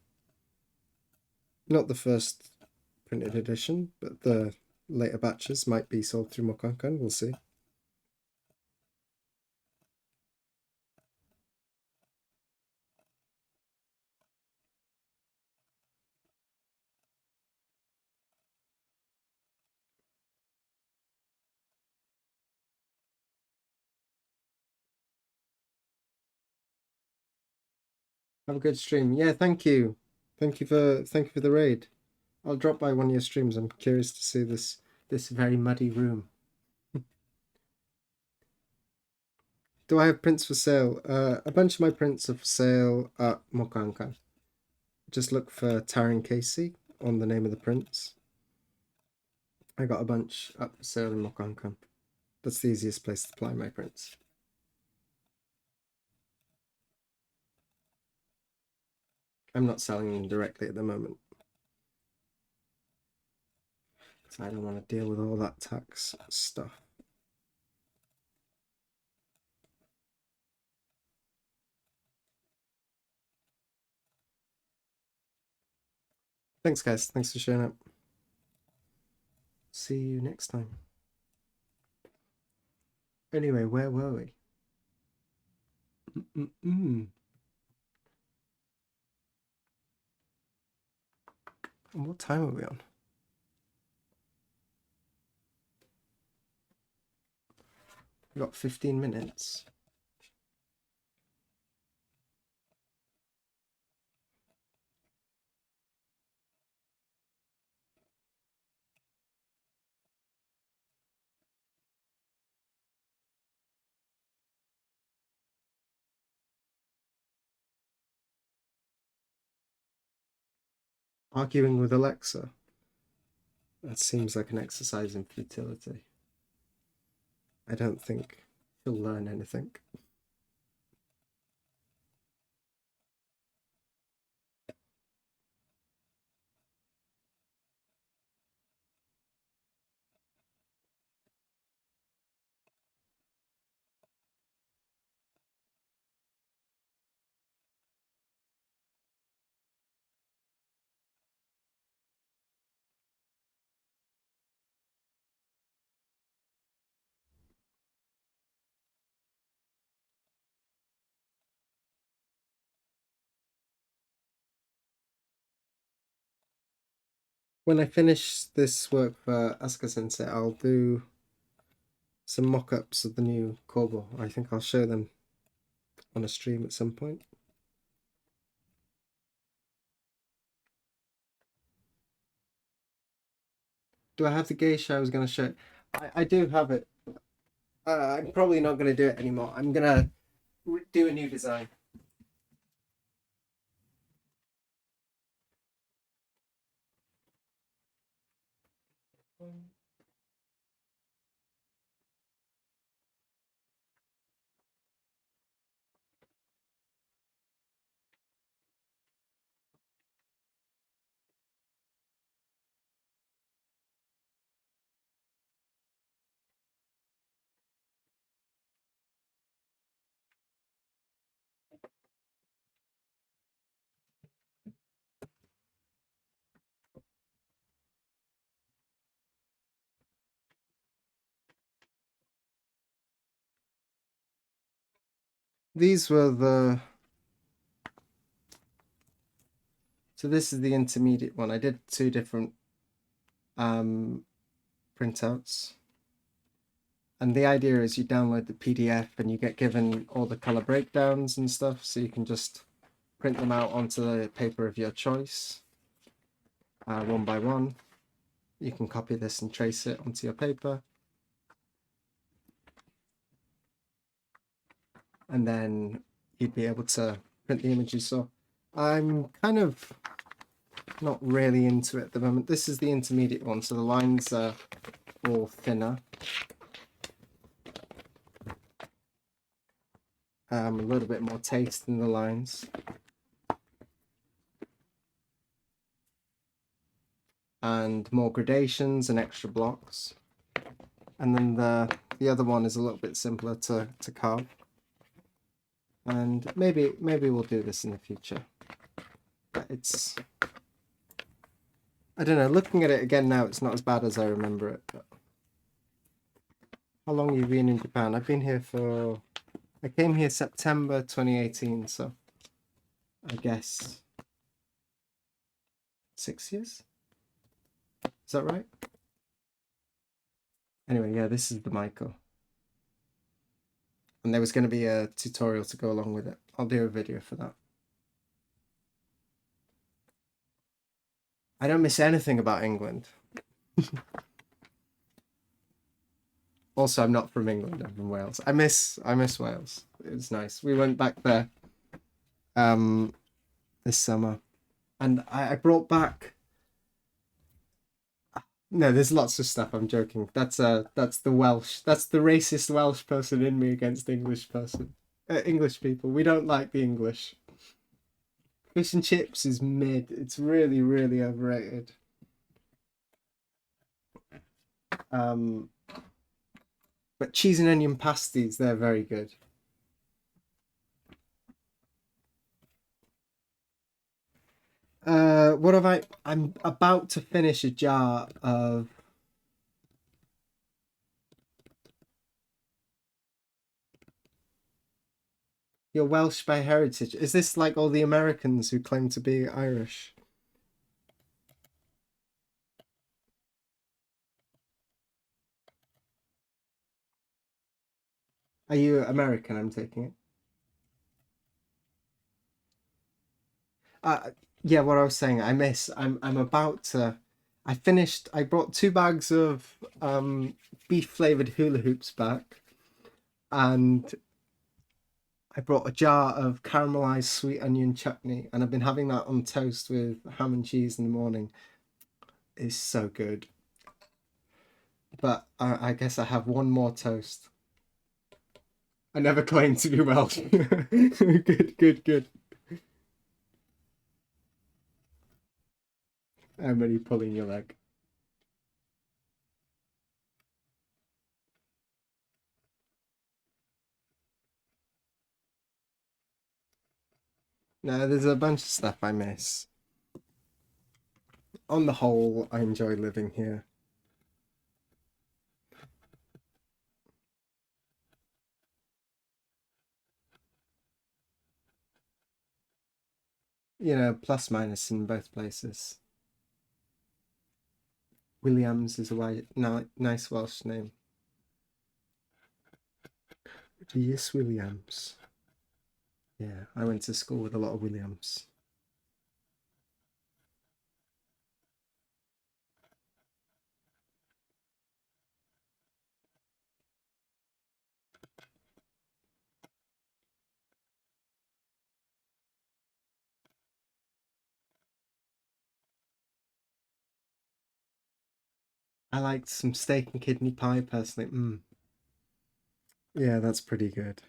the first printed edition, but the later batches might be sold through Mokankan. We'll see. Have a good stream. Yeah, thank you. Thank you for the raid. I'll drop by one of your streams. I'm curious to see this very muddy room. Do I have prints for sale? A bunch of my prints are for sale at Mokankan. Just look for Taran Casey on the name of the prints. I got a bunch up for sale in Mokankan. That's the easiest place to apply my prints. I'm not selling them directly at the moment, because I don't want to deal with all that tax stuff. Thanks, guys. Thanks for showing up. See you next time. Anyway, where were we? What time are we on? We've got 15 minutes. Arguing with Alexa. That seems like an exercise in futility. I don't think she'll learn anything. When I finish this work for Asuka Sensei, I'll do some mock-ups of the new Kobo. I think I'll show them on a stream at some point. Do I have the geisha I was going to show? I do have it. I'm probably not going to do it anymore. I'm going to do a new design. These were the... So this is the intermediate one. I did 2 different printouts. And the idea is you download the PDF and you get given all the color breakdowns and stuff, so you can just print them out onto the paper of your choice. one by one. You can copy this and trace it onto your paper. And then you'd be able to print the images. So I'm kind of not really into it at the moment. This is the intermediate one, so the lines are all thinner. A little bit more taste in the lines. And more gradations and extra blocks. And then the other one is a little bit simpler to carve. And maybe we'll do this in the future. But it's, I don't know, looking at it again now, it's not as bad as I remember it. But how long have you been in Japan? I've been here for, I came here September 2018, so I guess 6 years? Is that right? Anyway, yeah, this is the Maiko. And there was going to be a tutorial to go along with it. I'll do a video for that. I don't miss anything about England. Also, I'm not from England, I'm from Wales. I miss Wales. It was nice. We went back there this summer. And I brought back, no, there's lots of stuff. I'm joking. That's the Welsh. That's the racist Welsh person in me against English people. We don't like the English. Fish and chips is mid. It's really, really overrated. But cheese and onion pasties, they're very good. What have I'm about to finish a jar of You're Welsh by heritage. Is this like all the Americans who claim to be Irish? Are you American? I'm taking it. Yeah, what I was saying, I'm about to I brought 2 bags of beef flavored hula hoops back, and I brought a jar of caramelized sweet onion chutney, and I've been having that on toast with ham and cheese in the morning. It's so good. But I guess I have one more toast. I never claimed to be Welsh. Good, good, good. Emily pulling your leg. No, there's a bunch of stuff I miss. On the whole, I enjoy living here. You know, plus minus in both places. Williams is a nice Welsh name. Yes, Williams. Yeah, I went to school with a lot of Williams. I liked some steak and kidney pie personally. Yeah, that's pretty good.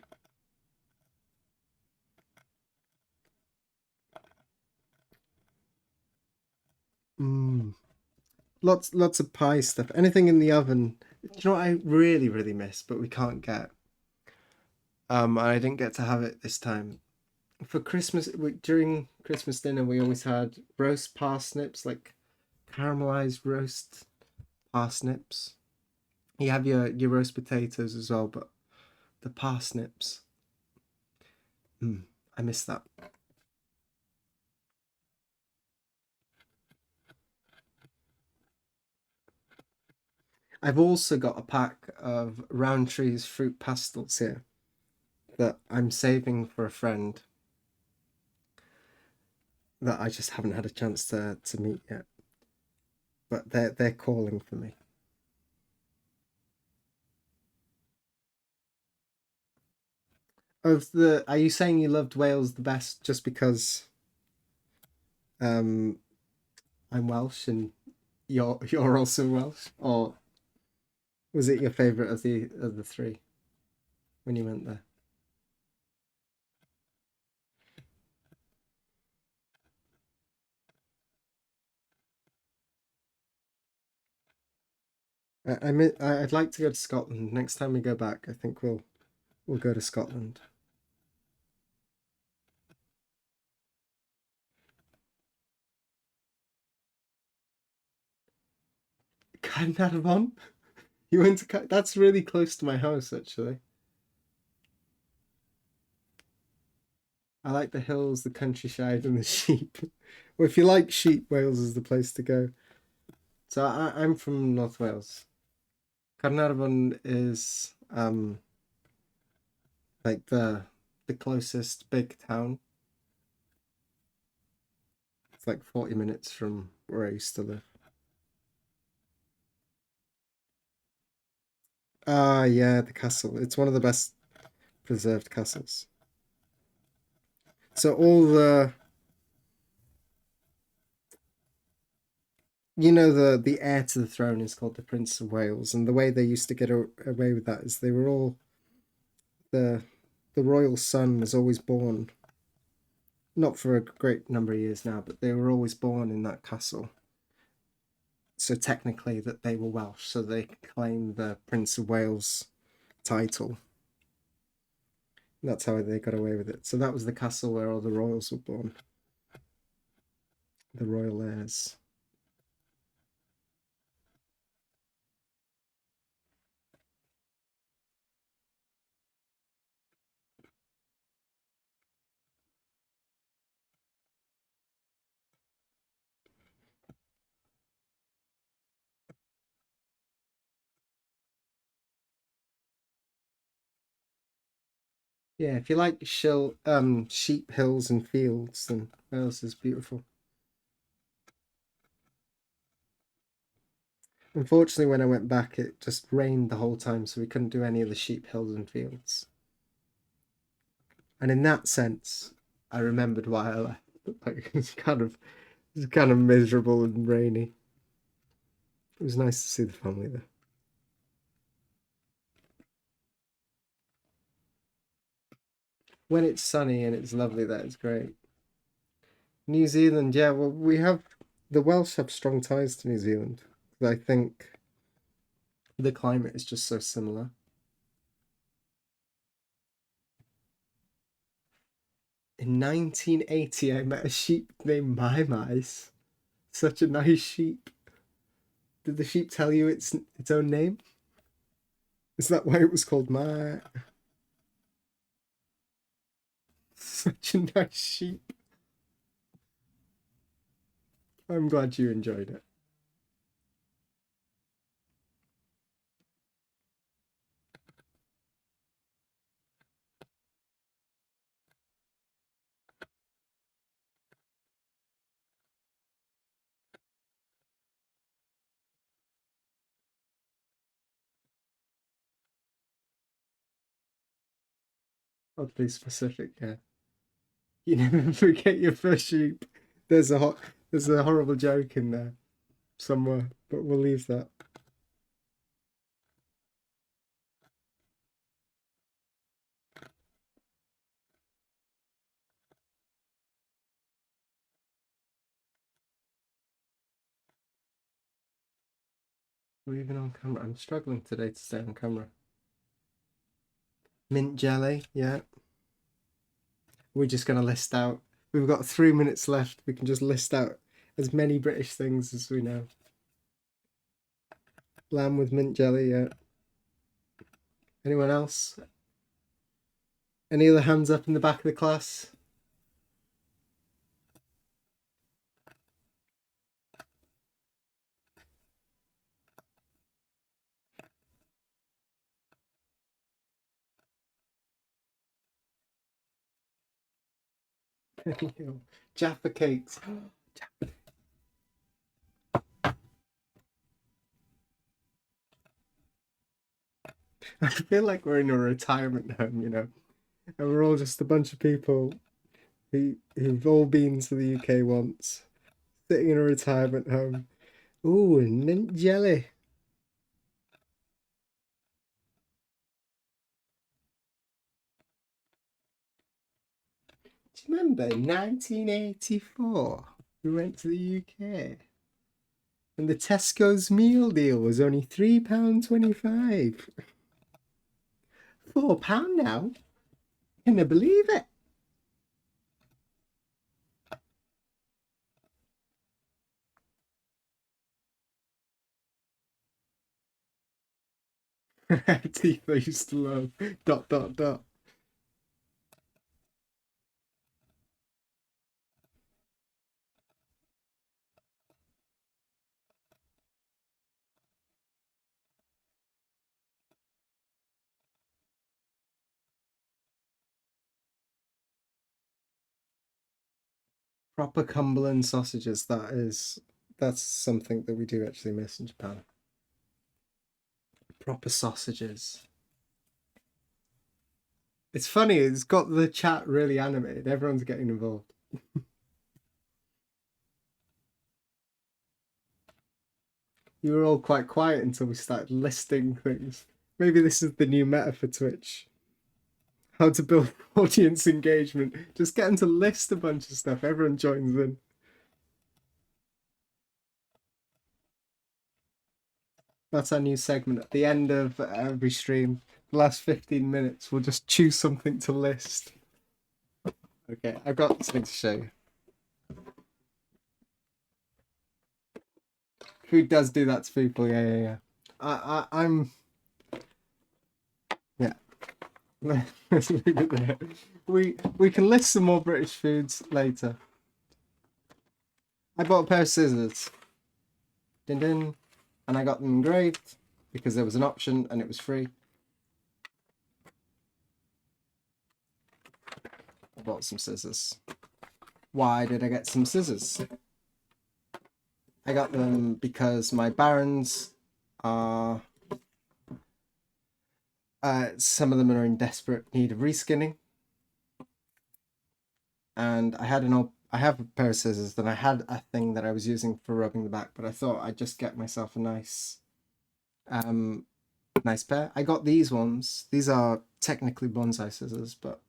Lots of pie stuff. Anything in the oven. Do you know what I really, really miss, but we can't get? I didn't get to have it this time. For Christmas, during Christmas dinner, we always had roast parsnips, like caramelized roast parsnips. You have your roast potatoes as well, but the parsnips, I miss that. I've also got a pack of Roundtree's fruit pastels here that I'm saving for a friend that I just haven't had a chance to meet yet. but they're calling for me. Are you saying you loved Wales the best just because um I'm Welsh and you're also Welsh, or was it your favourite of the three when you went there? I'd like to go to Scotland next time we go back. I think we'll go to Scotland. Caernarfon? You went to that's really close to my house actually. I like the hills, the countryside, and the sheep. Well, if you like sheep, Wales is the place to go. So I'm from North Wales. Caernarfon is like the closest big town. It's like 40 minutes from where I used to live. Ah, yeah, the castle. It's one of the best preserved castles. So all the heir to the throne is called the Prince of Wales, and the way they used to get away with that is they were all the the royal son was always born, not for a great number of years now, but they were always born in that castle. So technically, that they were Welsh, so they claim the Prince of Wales title. That's how they got away with it. So that was the castle where all the royals were born, the royal heirs. Yeah, if you like sheep, hills, and fields, then Wales is beautiful. Unfortunately, when I went back, it just rained the whole time, so we couldn't do any of the sheep, hills, and fields. And in that sense, I remembered why I left. Like, it's kind of miserable and rainy. It was nice to see the family there. When it's sunny and it's lovely, that is great. New Zealand, yeah. Well, the Welsh have strong ties to New Zealand. I think the climate is just so similar. In 1980, I met a sheep named My Mice. Such a nice sheep. Did the sheep tell you its own name? Is that why it was called My? Such a nice sheep. I'm glad you enjoyed it. Oddly specific, yeah. You never forget your first sheep. There's a there's a horrible joke in there somewhere, but we'll leave that. We're even on camera. I'm struggling today to stay on camera. Mint jelly, yeah. We're just gonna list out. We've got 3 minutes left. We can just list out as many British things as we know. Lamb with mint jelly, yeah. Anyone else? Any other hands up in the back of the class? Jaffa cakes. I feel like we're in a retirement home, you know, and we're all just a bunch of people who've all been to the UK once, sitting in a retirement home. Ooh, and mint jelly. Do you remember 1984? We went to the UK and the Tesco's meal deal was only £3.25. £4 now? Can you believe it? Teeth I used to love. Dot dot dot. Proper Cumberland sausages. That's something that we do actually miss in Japan. Proper sausages. It's funny, it's got the chat really animated. Everyone's getting involved. You were all quite quiet until we started listing things. Maybe this is the new meta for Twitch. How to build audience engagement. Just get them to list a bunch of stuff. Everyone joins in. That's our new segment. At the end of every stream, the last 15 minutes, we'll just choose something to list. Okay, I've got something to show you. Food does do that to people. Yeah. I'm. Yeah. Let's leave it there. We can list some more British foods later. I bought a pair of scissors. Din din. And I got them engraved because there was an option and it was free. I bought some scissors. Why did I get some scissors? I got them because my barons are some of them are in desperate need of reskinning, and I have a pair of scissors. Then I had a thing that I was using for rubbing the back, but I thought I'd just get myself a nice pair. I got these ones. These are technically bonsai scissors, but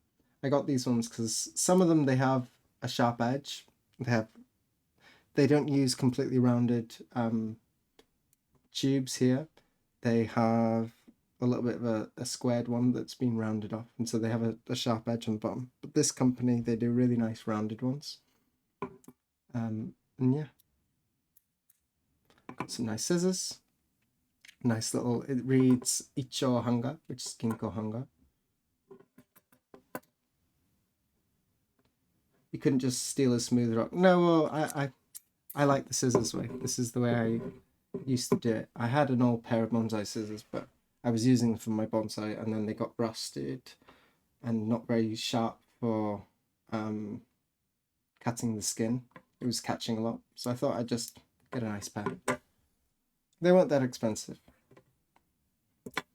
I got these ones because some of them they have a sharp edge. They don't use completely rounded tubes here. They have a little bit of a squared one that's been rounded off, and so they have a sharp edge on the bottom. But this company, they do really nice rounded ones. And yeah, got some nice scissors. Nice little, it reads Icho Hanga, which is Ginko Hanga. You couldn't just steal a smooth rock. No, well, I like the scissors way. This is the way I used to do it. I had an old pair of bonsai scissors, but I was using them for my bonsai, and then they got rusted and not very sharp for cutting the skin. It was catching a lot, so I thought I'd just get a nice pair. They weren't that expensive.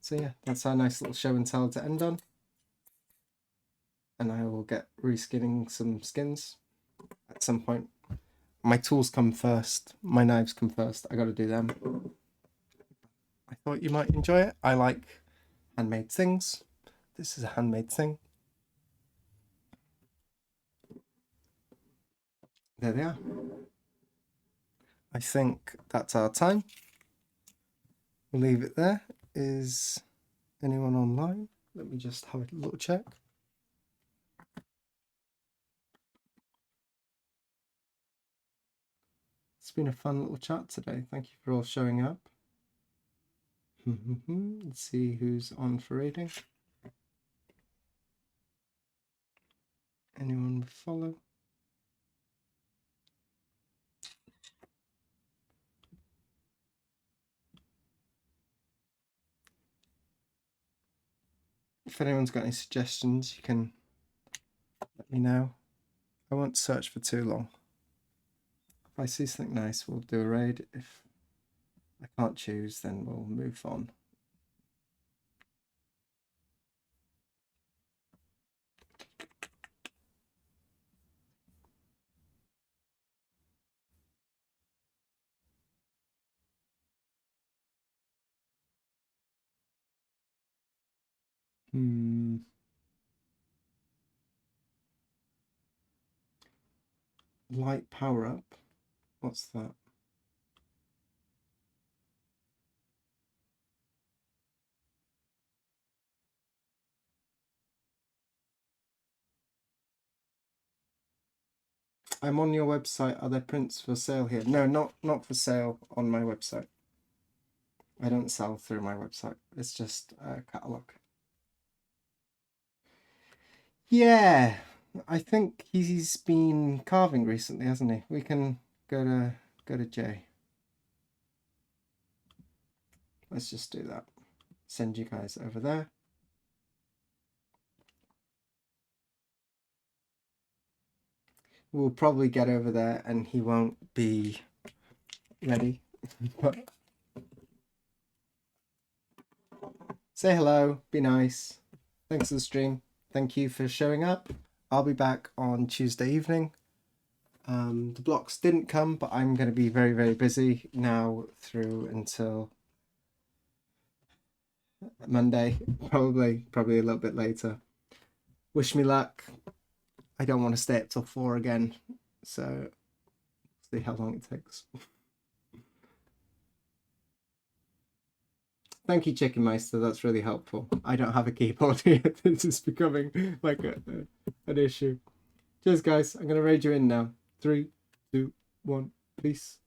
So yeah, that's our nice little show and tell to end on. And I will get reskinning some skins at some point. My tools come first. My knives come first. I got to do them. I thought you might enjoy it. I like handmade things. This is a handmade thing. There they are. I think that's our time. We'll leave it there. Is anyone online? Let me just have a little check. It's been a fun little chat today. Thank you for all showing up. Let's see who's on for reading. Anyone follow? If anyone's got any suggestions, you can let me know. I won't search for too long. If I see something nice, we'll do a raid. If I can't choose, then we'll move on. Light power up. What's that? I'm on your website. Are there prints for sale here? No, not for sale on my website. I don't sell through my website. It's just a catalog. Yeah, I think he's been carving recently, hasn't he? We can go to Jay. Let's just do that. Send you guys over there. We'll probably get over there and he won't be ready. But say hello, be nice. Thanks for the stream. Thank you for showing up. I'll be back on Tuesday evening. The blocks didn't come, but I'm going to be very, very busy now through until Monday, probably a little bit later. Wish me luck. I don't want to stay up till 4 again, so see how long it takes. Thank you, Chicken Meister. That's really helpful. I don't have a keyboard yet. This is becoming like an issue. Cheers, guys. I'm going to raid you in now. 3, 2, 1. Peace.